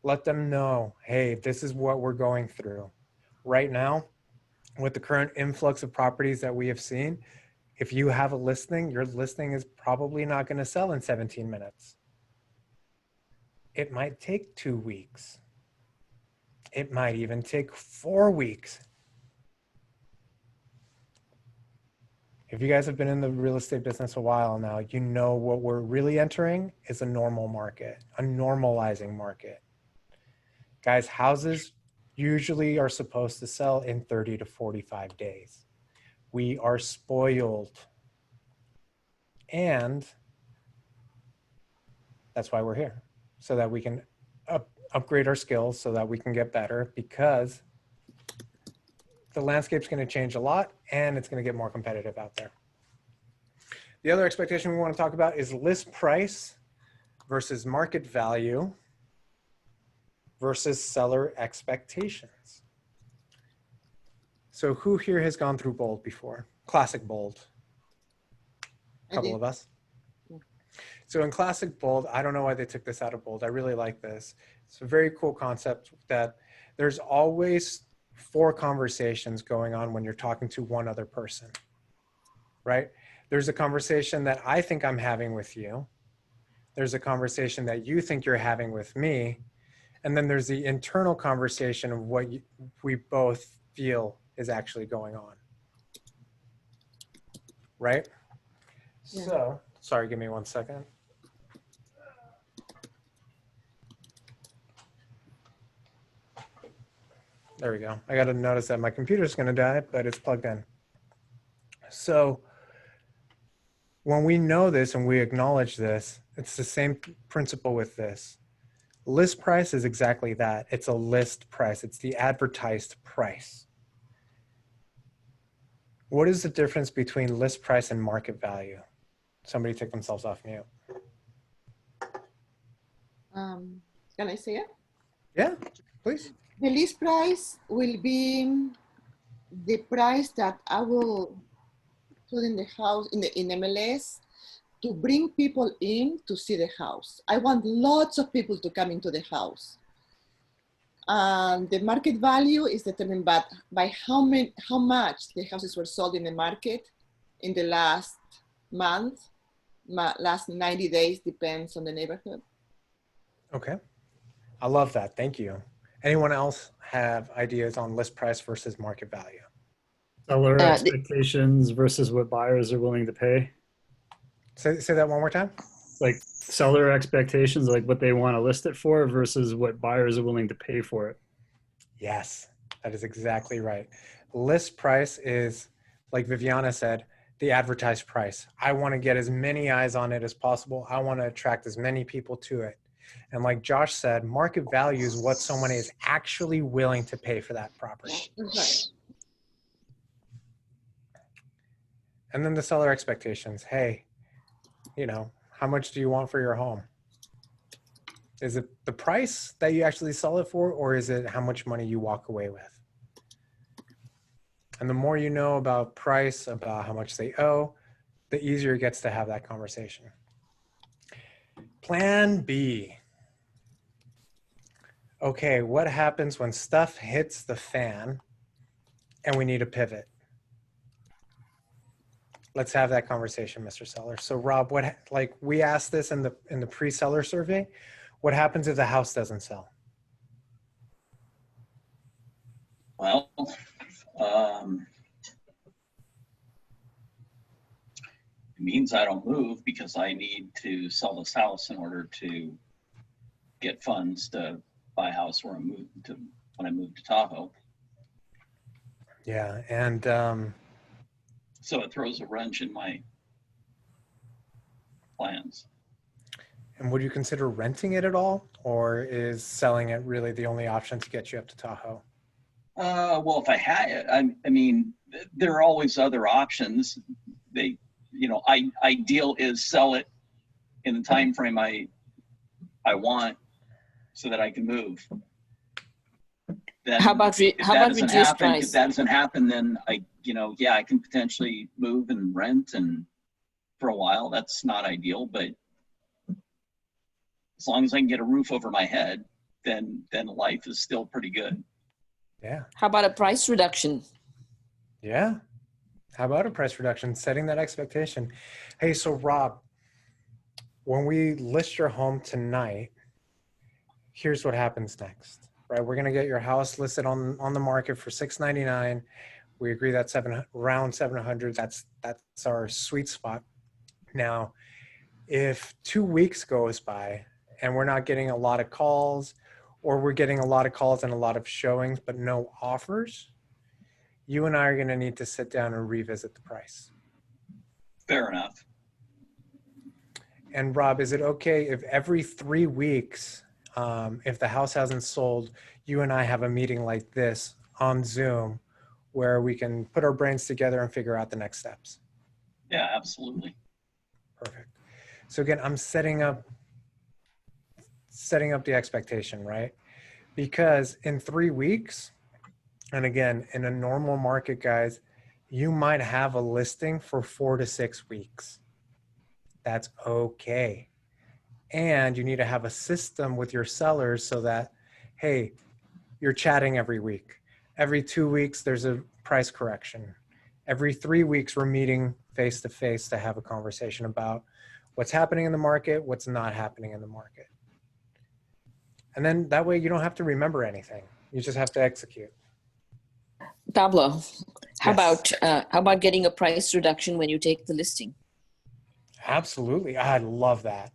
Let them know, hey, this is what we're going through. Right now, with the current influx of properties that we have seen, if you have a listing, your listing is probably not going to sell in 17 minutes. It might take 2 weeks. It might even take 4 weeks. If you guys have been in the real estate business a while now, you know what we're really entering is a normal market, a normalizing market. Guys, houses usually are supposed to sell in 30 to 45 days. We are spoiled. And that's why we're here, so that we can upgrade our skills, so that we can get better, because the landscape's going to change a lot and it's going to get more competitive out there. The other expectation we want to talk about is list price versus market value versus seller expectations. So who here has gone through bold before? Classic bold. A couple of us. So in classic bold, I don't know why they took this out of bold. I really like this. It's a very cool concept that there's always 4 conversations going on when you're talking to one other person, right? There's a conversation that I think I'm having with you. There's a conversation that you think you're having with me. And then there's the internal conversation of what we both feel is actually going on, right? Yeah. So, sorry, give me 1 second. There we go. I got to notice that my computer's going to die, but it's plugged in. So when we know this and we acknowledge this, it's the same principle with this. List price is exactly that. It's a list price. It's the advertised price. What is the difference between list price and market value? Somebody take themselves off mute. Can I say it? Yeah, please. The list price will be the price that I will put in the house, in MLS, to bring people in to see the house. I want lots of people to come into the house. And the market value is determined by how much the houses were sold in the market in the last month, last 90 days, depends on the neighborhood. Okay. I love that. Thank you. Anyone else have ideas on list price versus market value? Seller expectations versus what buyers are willing to pay. Say that one more time. Like seller expectations, like what they want to list it for versus what buyers are willing to pay for it. Yes, that is exactly right. List price is, like Viviana said, the advertised price. I want to get as many eyes on it as possible. I want to attract as many people to it. And like Josh said, market value is what someone is actually willing to pay for that property. And then the seller expectations. Hey, you know, how much do you want for your home? Is it the price that you actually sell it for, or is it how much money you walk away with? And the more you know about price, about how much they owe, the easier it gets to have that conversation. Plan B. Okay, what happens when stuff hits the fan and we need a pivot? Let's have that conversation, Mr. Seller. So Rob, like we asked this in the pre-seller survey, what happens if the house doesn't sell? Well, it means I don't move because I need to sell this house in order to get funds to buy a house where when I move to Tahoe. Yeah, and so it throws a wrench in my plans. And would you consider renting it at all, or is selling it really the only option to get you up to Tahoe? Well, if I had it, I mean, there are always other options. Ideal is sell it in the time frame I want, so that I can move. Then how about reduced price? If that doesn't happen, then I can potentially move and rent, and for a while, that's not ideal, but as long as I can get a roof over my head, then life is still pretty good. Yeah. How about a price reduction? Yeah. How about a price reduction? Setting that expectation. Hey, so Rob, when we list your home tonight, here's what happens next, right? We're going to get your house listed on the market for $699. We agree that's around 700. That's our sweet spot. Now, if 2 weeks goes by and we're not getting a lot of calls, or we're getting a lot of calls and a lot of showings, but no offers, you and I are going to need to sit down and revisit the price. Fair enough. And Rob, is it okay if every 3 weeks, if the house hasn't sold, you and I have a meeting like this on Zoom where we can put our brains together and figure out the next steps? Yeah, absolutely. Perfect. So again, I'm setting up the expectation, right? Because in 3 weeks, and again, in a normal market, guys, you might have a listing for 4 to 6 weeks. That's okay. And you need to have a system with your sellers so that, hey, you're chatting every week. Every 2 weeks, there's a price correction. Every 3 weeks, we're meeting face to face to have a conversation about what's happening in the market, what's not happening in the market. And then that way you don't have to remember anything. You just have to execute. Pablo, how about getting a price reduction when you take the listing? Absolutely. I love that.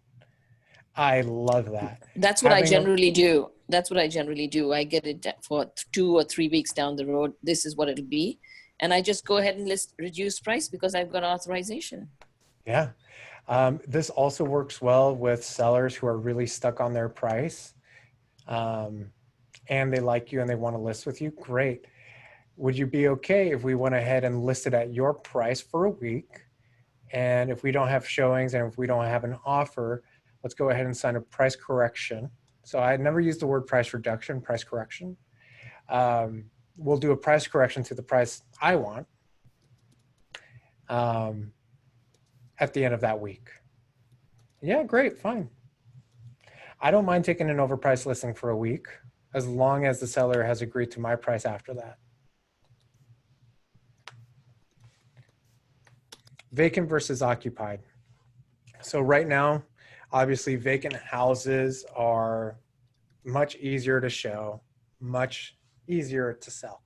I love that. That's what I generally do. That's what I generally do. I get it for 2 or 3 weeks down the road. This is what it'll be. And I just go ahead and list reduce price because I've got authorization. Yeah. This also works well with sellers who are really stuck on their price, and they like you and they want to list with you. Great. Would you be okay if we went ahead and listed at your price for a week? And if we don't have showings and if we don't have an offer, let's go ahead and sign a price correction. So I never use the word price reduction, price correction. We'll do a price correction to the price I want at the end of that week. Yeah, great, fine. I don't mind taking an overpriced listing for a week as long as the seller has agreed to my price after that. Vacant versus occupied. So right now, obviously vacant houses are much easier to show, much easier to sell.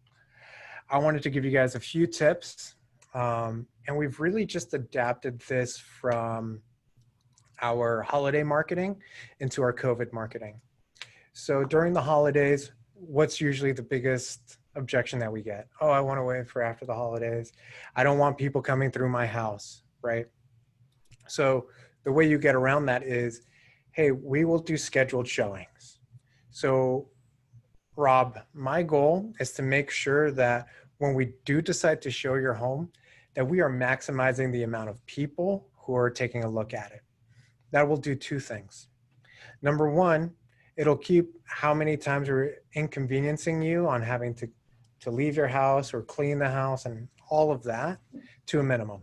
I wanted to give you guys a few tips, and we've really just adapted this from our holiday marketing into our COVID marketing. So during the holidays, what's usually the biggest objection that we get? Oh, I want to wait for after the holidays. I don't want people coming through my house, right? So the way you get around that is, hey, we will do scheduled showings. So Rob, my goal is to make sure that when we do decide to show your home, that we are maximizing the amount of people who are taking a look at it. That will do two things. Number one, it'll keep how many times we're inconveniencing you on having to leave your house or clean the house and all of that to a minimum.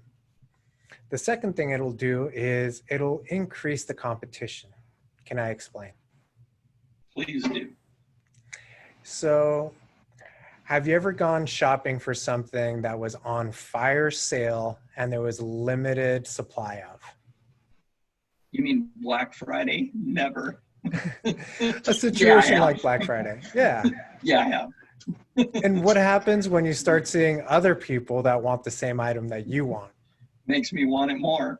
The second thing it'll do is it'll increase the competition. Can I explain? Please do. So have you ever gone shopping for something that was on fire sale and there was limited supply of? You mean Black Friday? Never. A situation like Black Friday. Yeah. Yeah, I have. And what happens when you start seeing other people that want the same item that you want? Makes me want it more.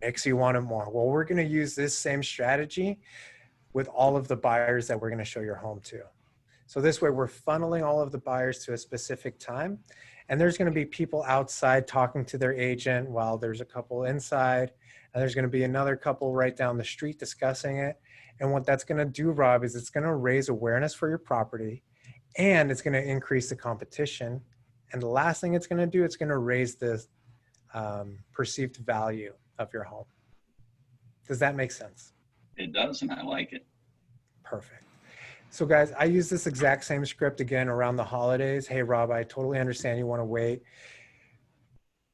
Makes you want it more. Well, we're going to use this same strategy with all of the buyers that we're going to show your home to. So this way we're funneling all of the buyers to a specific time, and there's going to be people outside talking to their agent while there's a couple inside, and there's going to be another couple right down the street discussing it. And what that's going to do, Rob, is it's going to raise awareness for your property, and it's going to increase the competition. And the last thing it's going to do, it's going to raise the perceived value of your home. Does that make sense? It does, and I like it. Perfect. So guys, I use this exact same script again around the holidays. Hey, Rob, I totally understand you want to wait.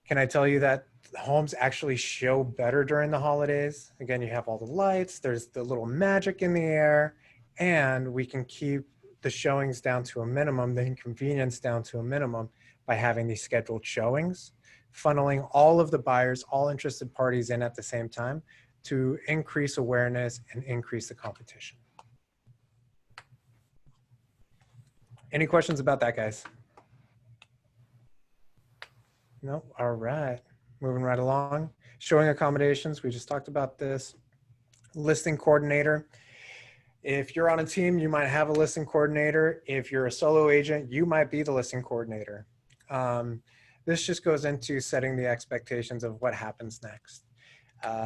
Can I tell you that homes actually show better during the holidays? Again, you have all the lights, there's the little magic in the air, and we can keep the showings down to a minimum, the inconvenience down to a minimum by having these scheduled showings, funneling all of the buyers, all interested parties in at the same time to increase awareness and increase the competition. Any questions about that, guys? No? All right. Moving right along. Showing accommodations. We just talked about this. Listing coordinator. If you're on a team, you might have a listing coordinator. If you're a solo agent, you might be the listing coordinator. This just goes into setting the expectations of what happens next.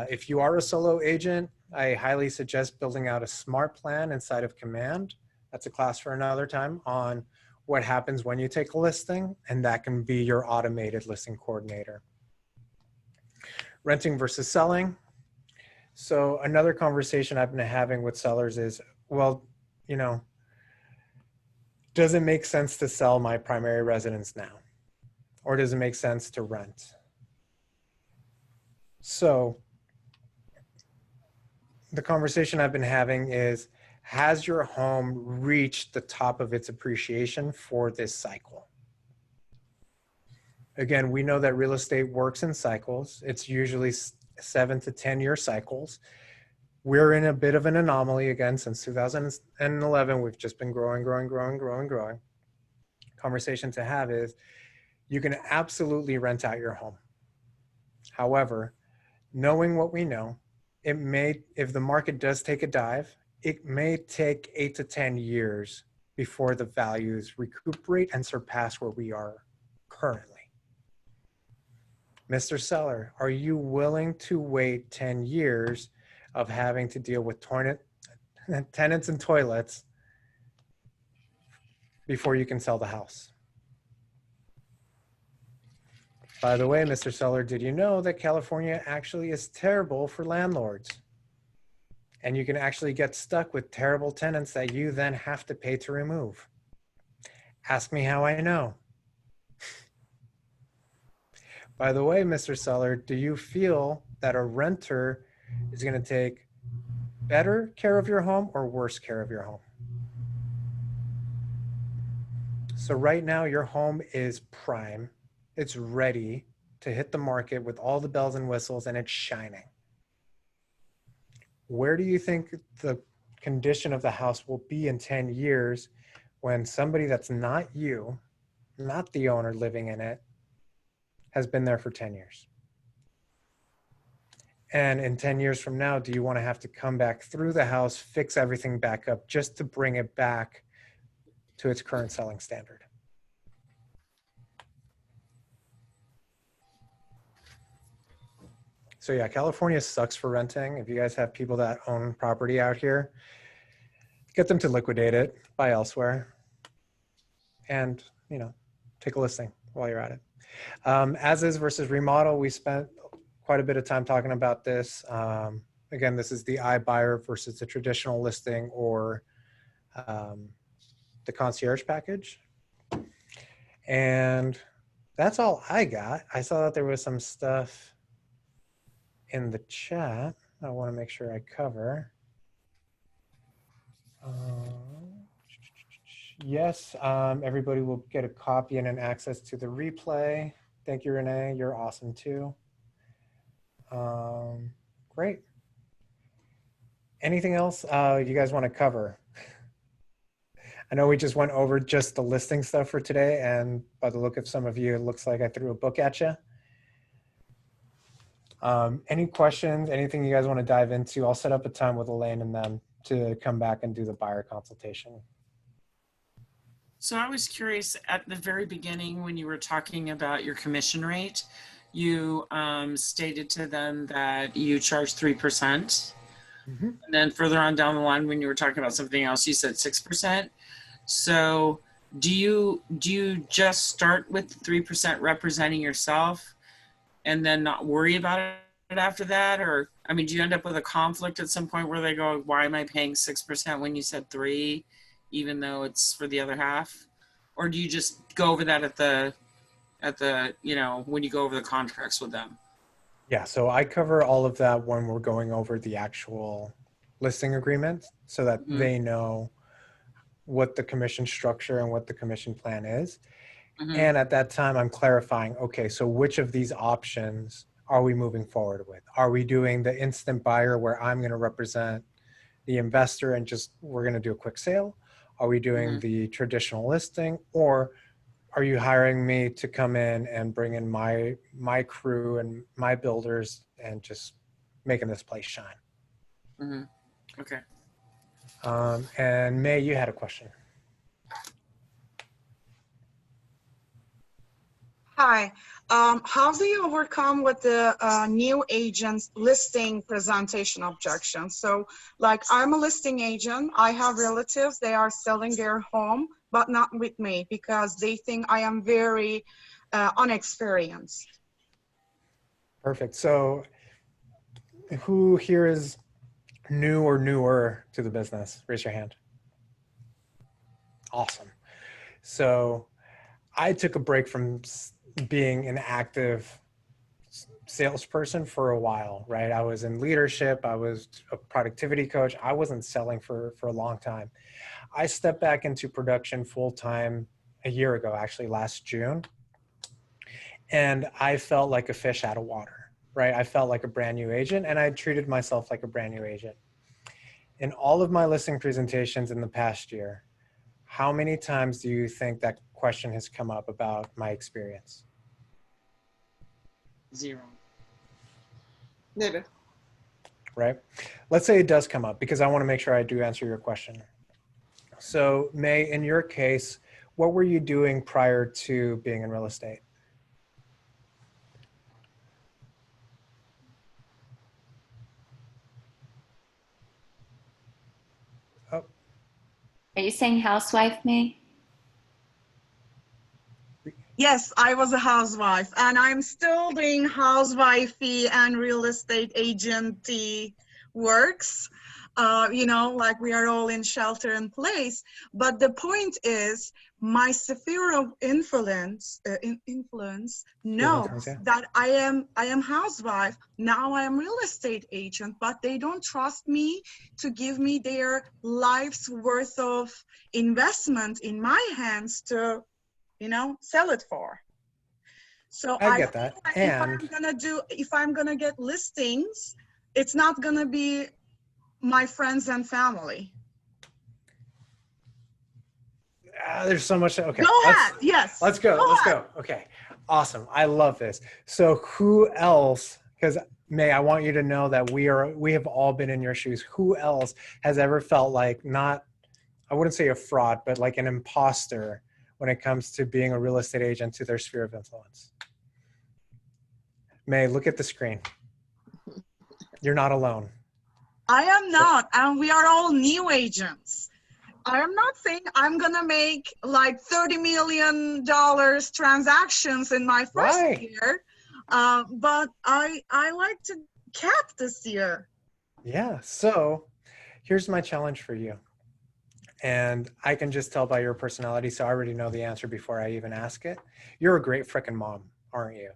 If you are a solo agent, I highly suggest building out a SMART plan inside of Command. That's a class for another time on what happens when you take a listing, and that can be your automated listing coordinator. Renting versus selling. So another conversation I've been having with sellers is, well, you know, does it make sense to sell my primary residence now? Or does it make sense to rent? So the conversation I've been having is, has your home reached the top of its appreciation for this cycle? Again, we know that real estate works in cycles. It's usually 7 to 10 year cycles. We're in a bit of an anomaly again since 2011. We've just been growing. Conversation to have is, you can absolutely rent out your home. However, knowing what we know, it may, if the market does take a dive, it may take 8 to 10 years before the values recuperate and surpass where we are currently. Mr. Seller, are you willing to wait 10 years of having to deal with tenants and toilets before you can sell the house? By the way, Mr. Seller, did you know that California actually is terrible for landlords? And you can actually get stuck with terrible tenants that you then have to pay to remove. Ask me how I know. By the way, Mr. Seller, do you feel that a renter is going to take better care of your home or worse care of your home? So right now your home is prime. It's ready to hit the market with all the bells and whistles, and it's shining. Where do you think the condition of the house will be in 10 years when somebody that's not you, not the owner living in it, has been there for 10 years? And in 10 years from now, do you want to have to come back through the house, fix everything back up just to bring it back to its current selling standard? So yeah, California sucks for renting. If you guys have people that own property out here, get them to liquidate it, buy elsewhere, and take a listing while you're at it. As is versus remodel, we spent quite a bit of time talking about this. Again, this is the iBuyer versus the traditional listing or the concierge package. And that's all I got. I saw that there was some stuff in the chat I want to make sure I cover. Yes, everybody will get a copy and an access to the replay. Thank you, Renee. You're awesome too. Great. Anything else you guys want to cover? I know we just went over just the listing stuff for today, and by the look of some of you, it looks like I threw a book at you. Any questions, anything you guys want to dive into? I'll set up a time with Elaine and them to come back and do the buyer consultation. So I was curious, at the very beginning when you were talking about your commission rate, you stated to them that you charge 3%. Mm-hmm. And then further on down the line when you were talking about something else, you said 6%. So do you just start with 3% representing yourself and then not worry about it after that? Or, I mean, do you end up with a conflict at some point where they go, why am I paying 6% when you said 3%, even though it's for the other half? Or do you just go over that at the when you go over the contracts with them? Yeah, so I cover all of that when we're going over the actual listing agreement so that they know what the commission structure and what the commission plan is. And at that time, I'm clarifying, okay, so which of these options are we moving forward with? Are we doing the instant buyer where I'm going to represent the investor and just we're going to do a quick sale? Are we doing the traditional listing, or are you hiring me to come in and bring in my crew and my builders and just making this place shine? Okay. And May, you had a question. Hi. How do you overcome with the new agents listing presentation objection? So like I'm a listing agent, I have relatives, they are selling their home, but not with me because they think I am very unexperienced. Perfect. So who here is new or newer to the business? Raise your hand. Awesome. So I took a break from being an active salesperson for a while, right? I was in leadership. I was a productivity coach. I wasn't selling for a long time. I stepped back into production full-time a year ago, actually last June. And I felt like a fish out of water, right? I felt like a brand new agent, and I treated myself like a brand new agent. In all of my listing presentations in the past year, how many times do you think that question has come up about my experience? 0. Never. right? Let's say it does come up, because I want to make sure I do answer your question. So May, in your case, what were you doing prior to being in real estate? Oh, Are you saying housewife, May? Yes, I was a housewife, and I'm still doing housewifey and real estate agency works. Like we are all in shelter in place. But the point is, my sphere of influence knows yeah. that I am housewife. Now I am real estate agent, but they don't trust me to give me their life's worth of investment in my hands to sell it for. So I get that. think that And if I'm gonna get listings, it's not gonna be my friends and family. there's so much. Okay, Go ahead. Yes. Let's go. Let's go. Okay, awesome. I love this. So who else? Because May, I want you to know that we have all been in your shoes. Who else has ever felt like not, I wouldn't say a fraud, but like an imposter when it comes to being a real estate agent to their sphere of influence? May, look at the screen. You're not alone. I am not, and we are all new agents. I am not saying I'm gonna make like $30 million transactions in my first year, but I like to cap this year. Yeah, so here's my challenge for you. And I can just tell by your personality, so I already know the answer before I even ask it. You're a great freaking mom, aren't you?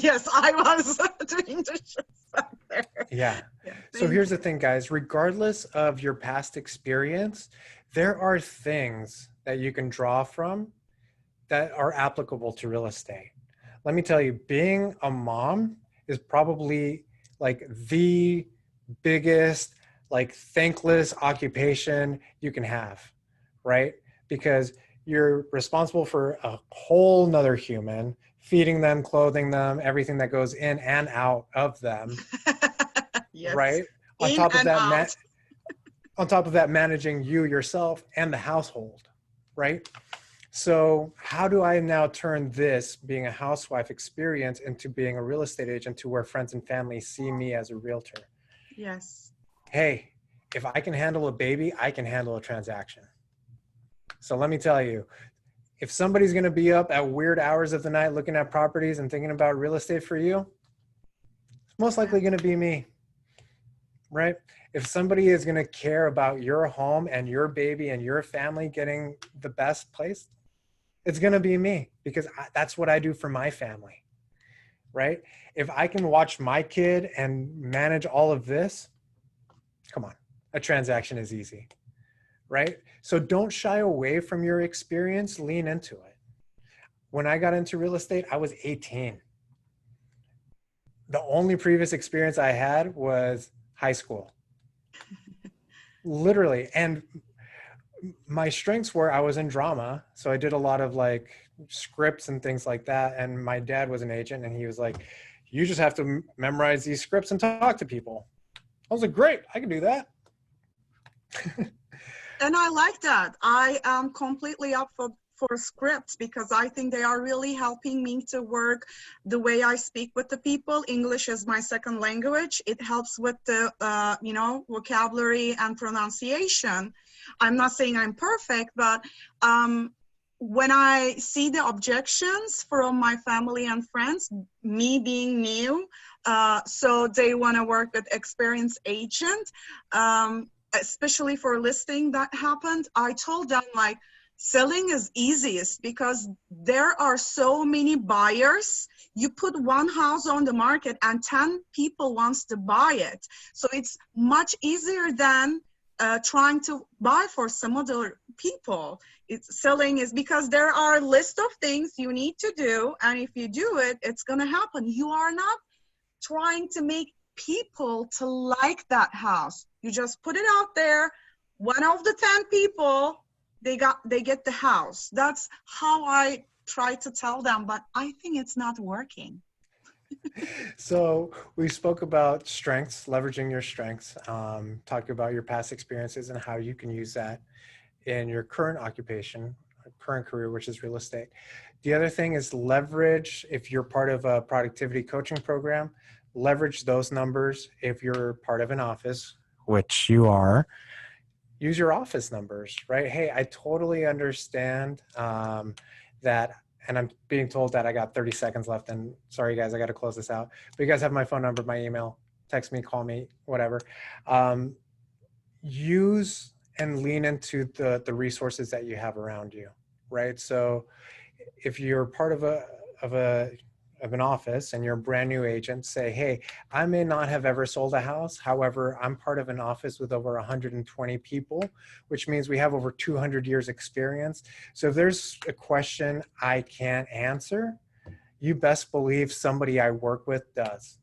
Yes, I was doing the shows back there. Yeah. So here's the thing, guys. Regardless of your past experience, there are things that you can draw from that are applicable to real estate. Let me tell you, being a mom is probably like the biggest, like thankless occupation you can have, right? Because you're responsible for a whole nother human, feeding them, clothing them, everything that goes in and out of them. Yes. Right? On top of that, managing you yourself and the household, right? So how do I now turn this being a housewife experience into being a real estate agent to where friends and family see me as a realtor? Yes. Hey, if I can handle a baby, I can handle a transaction. So let me tell you, if somebody's going to be up at weird hours of the night looking at properties and thinking about real estate for you, it's most likely going to be me, right? If somebody is going to care about your home and your baby and your family getting the best place, it's going to be me, because that's what I do for my family, right? If I can watch my kid and manage all of this, come on, a transaction is easy, right? So don't shy away from your experience, lean into it. When I got into real estate, I was 18. The only previous experience I had was high school. Literally. And my strengths were I was in drama. So I did a lot of like scripts and things like that. And my dad was an agent and he was like, you just have to memorize these scripts and talk to people. I was like, great, I can do that. And I like that. I am completely up for scripts because I think they are really helping me to work the way I speak with the people. English is my second language. It helps with the, vocabulary and pronunciation. I'm not saying I'm perfect, but when I see the objections from my family and friends, me being new, so they want to work with experienced agent, especially for listing that happened, I told them like, selling is easiest because there are so many buyers. You put one house on the market and 10 people wants to buy it. So it's much easier than trying to buy for some other people. Selling is because there are a list of things you need to do. And if you do it, it's going to happen. You are not trying to make people to like that house. You just put it out there. One of the 10 people, they get the house. That's how I try to tell them, but I think it's not working. So we spoke about strengths, leveraging your strengths, talking about your past experiences and how you can use that in your current occupation, current career, which is real estate. The other thing is leverage, if you're part of a productivity coaching program, leverage those numbers. If you're part of an office, which you are, use your office numbers, right? Hey, I totally understand that, and I'm being told that I got 30 seconds left, and sorry guys, I got to close this out. But you guys have my phone number, my email, text me, call me, whatever. Use and lean into the resources that you have around you, right? So if you're part of an office and you're a brand new agent, say, hey, I may not have ever sold a house. However, I'm part of an office with over 120 people, which means we have over 200 years experience. So if there's a question I can't answer, you best believe somebody I work with does.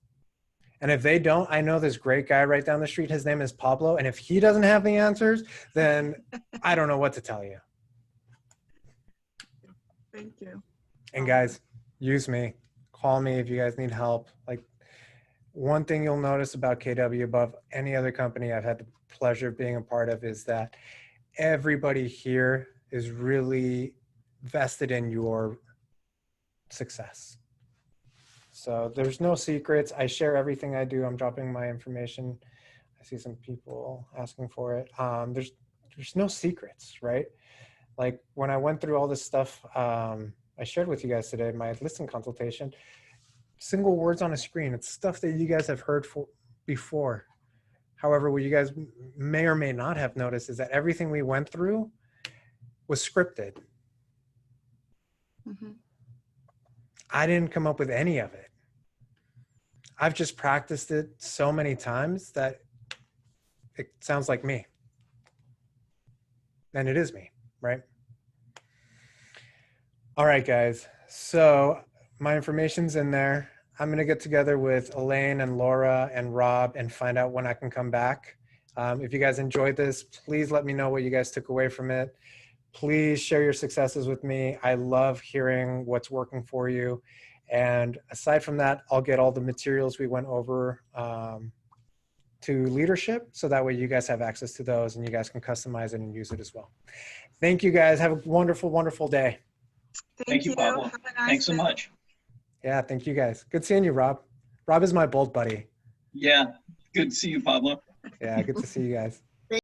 And if they don't, I know this great guy right down the street. His name is Pablo. And if he doesn't have the answers, then I don't know what to tell you. Thank you. And guys, use me. Call me if you guys need help. Like, one thing you'll notice about KW above any other company I've had the pleasure of being a part of is that everybody here is really vested in your success. So there's no secrets. I share everything I do. I'm dropping my information. I see some people asking for it. There's no secrets, right? Like when I went through all this stuff I shared with you guys today, my listing consultation, single words on a screen. It's stuff that you guys have heard before. However, what you guys may or may not have noticed is that everything we went through was scripted. Mm-hmm. I didn't come up with any of it. I've just practiced it so many times that it sounds like me. And it is me, right? All right, guys. So my information's in there. I'm going to get together with Elaine and Laura and Rob and find out when I can come back. If you guys enjoyed this, please let me know what you guys took away from it. Please share your successes with me. I love hearing what's working for you. And aside from that, I'll get all the materials we went over to leadership, so that way you guys have access to those and you guys can customize it and use it as well. Thank you guys. Have a wonderful, wonderful day. Thank you, Pablo. Have a nice Thanks so day. much. Yeah, thank you guys. Good seeing you, Rob. Rob is my bold buddy. Yeah, good to see you, Pablo. Yeah, good to see you guys.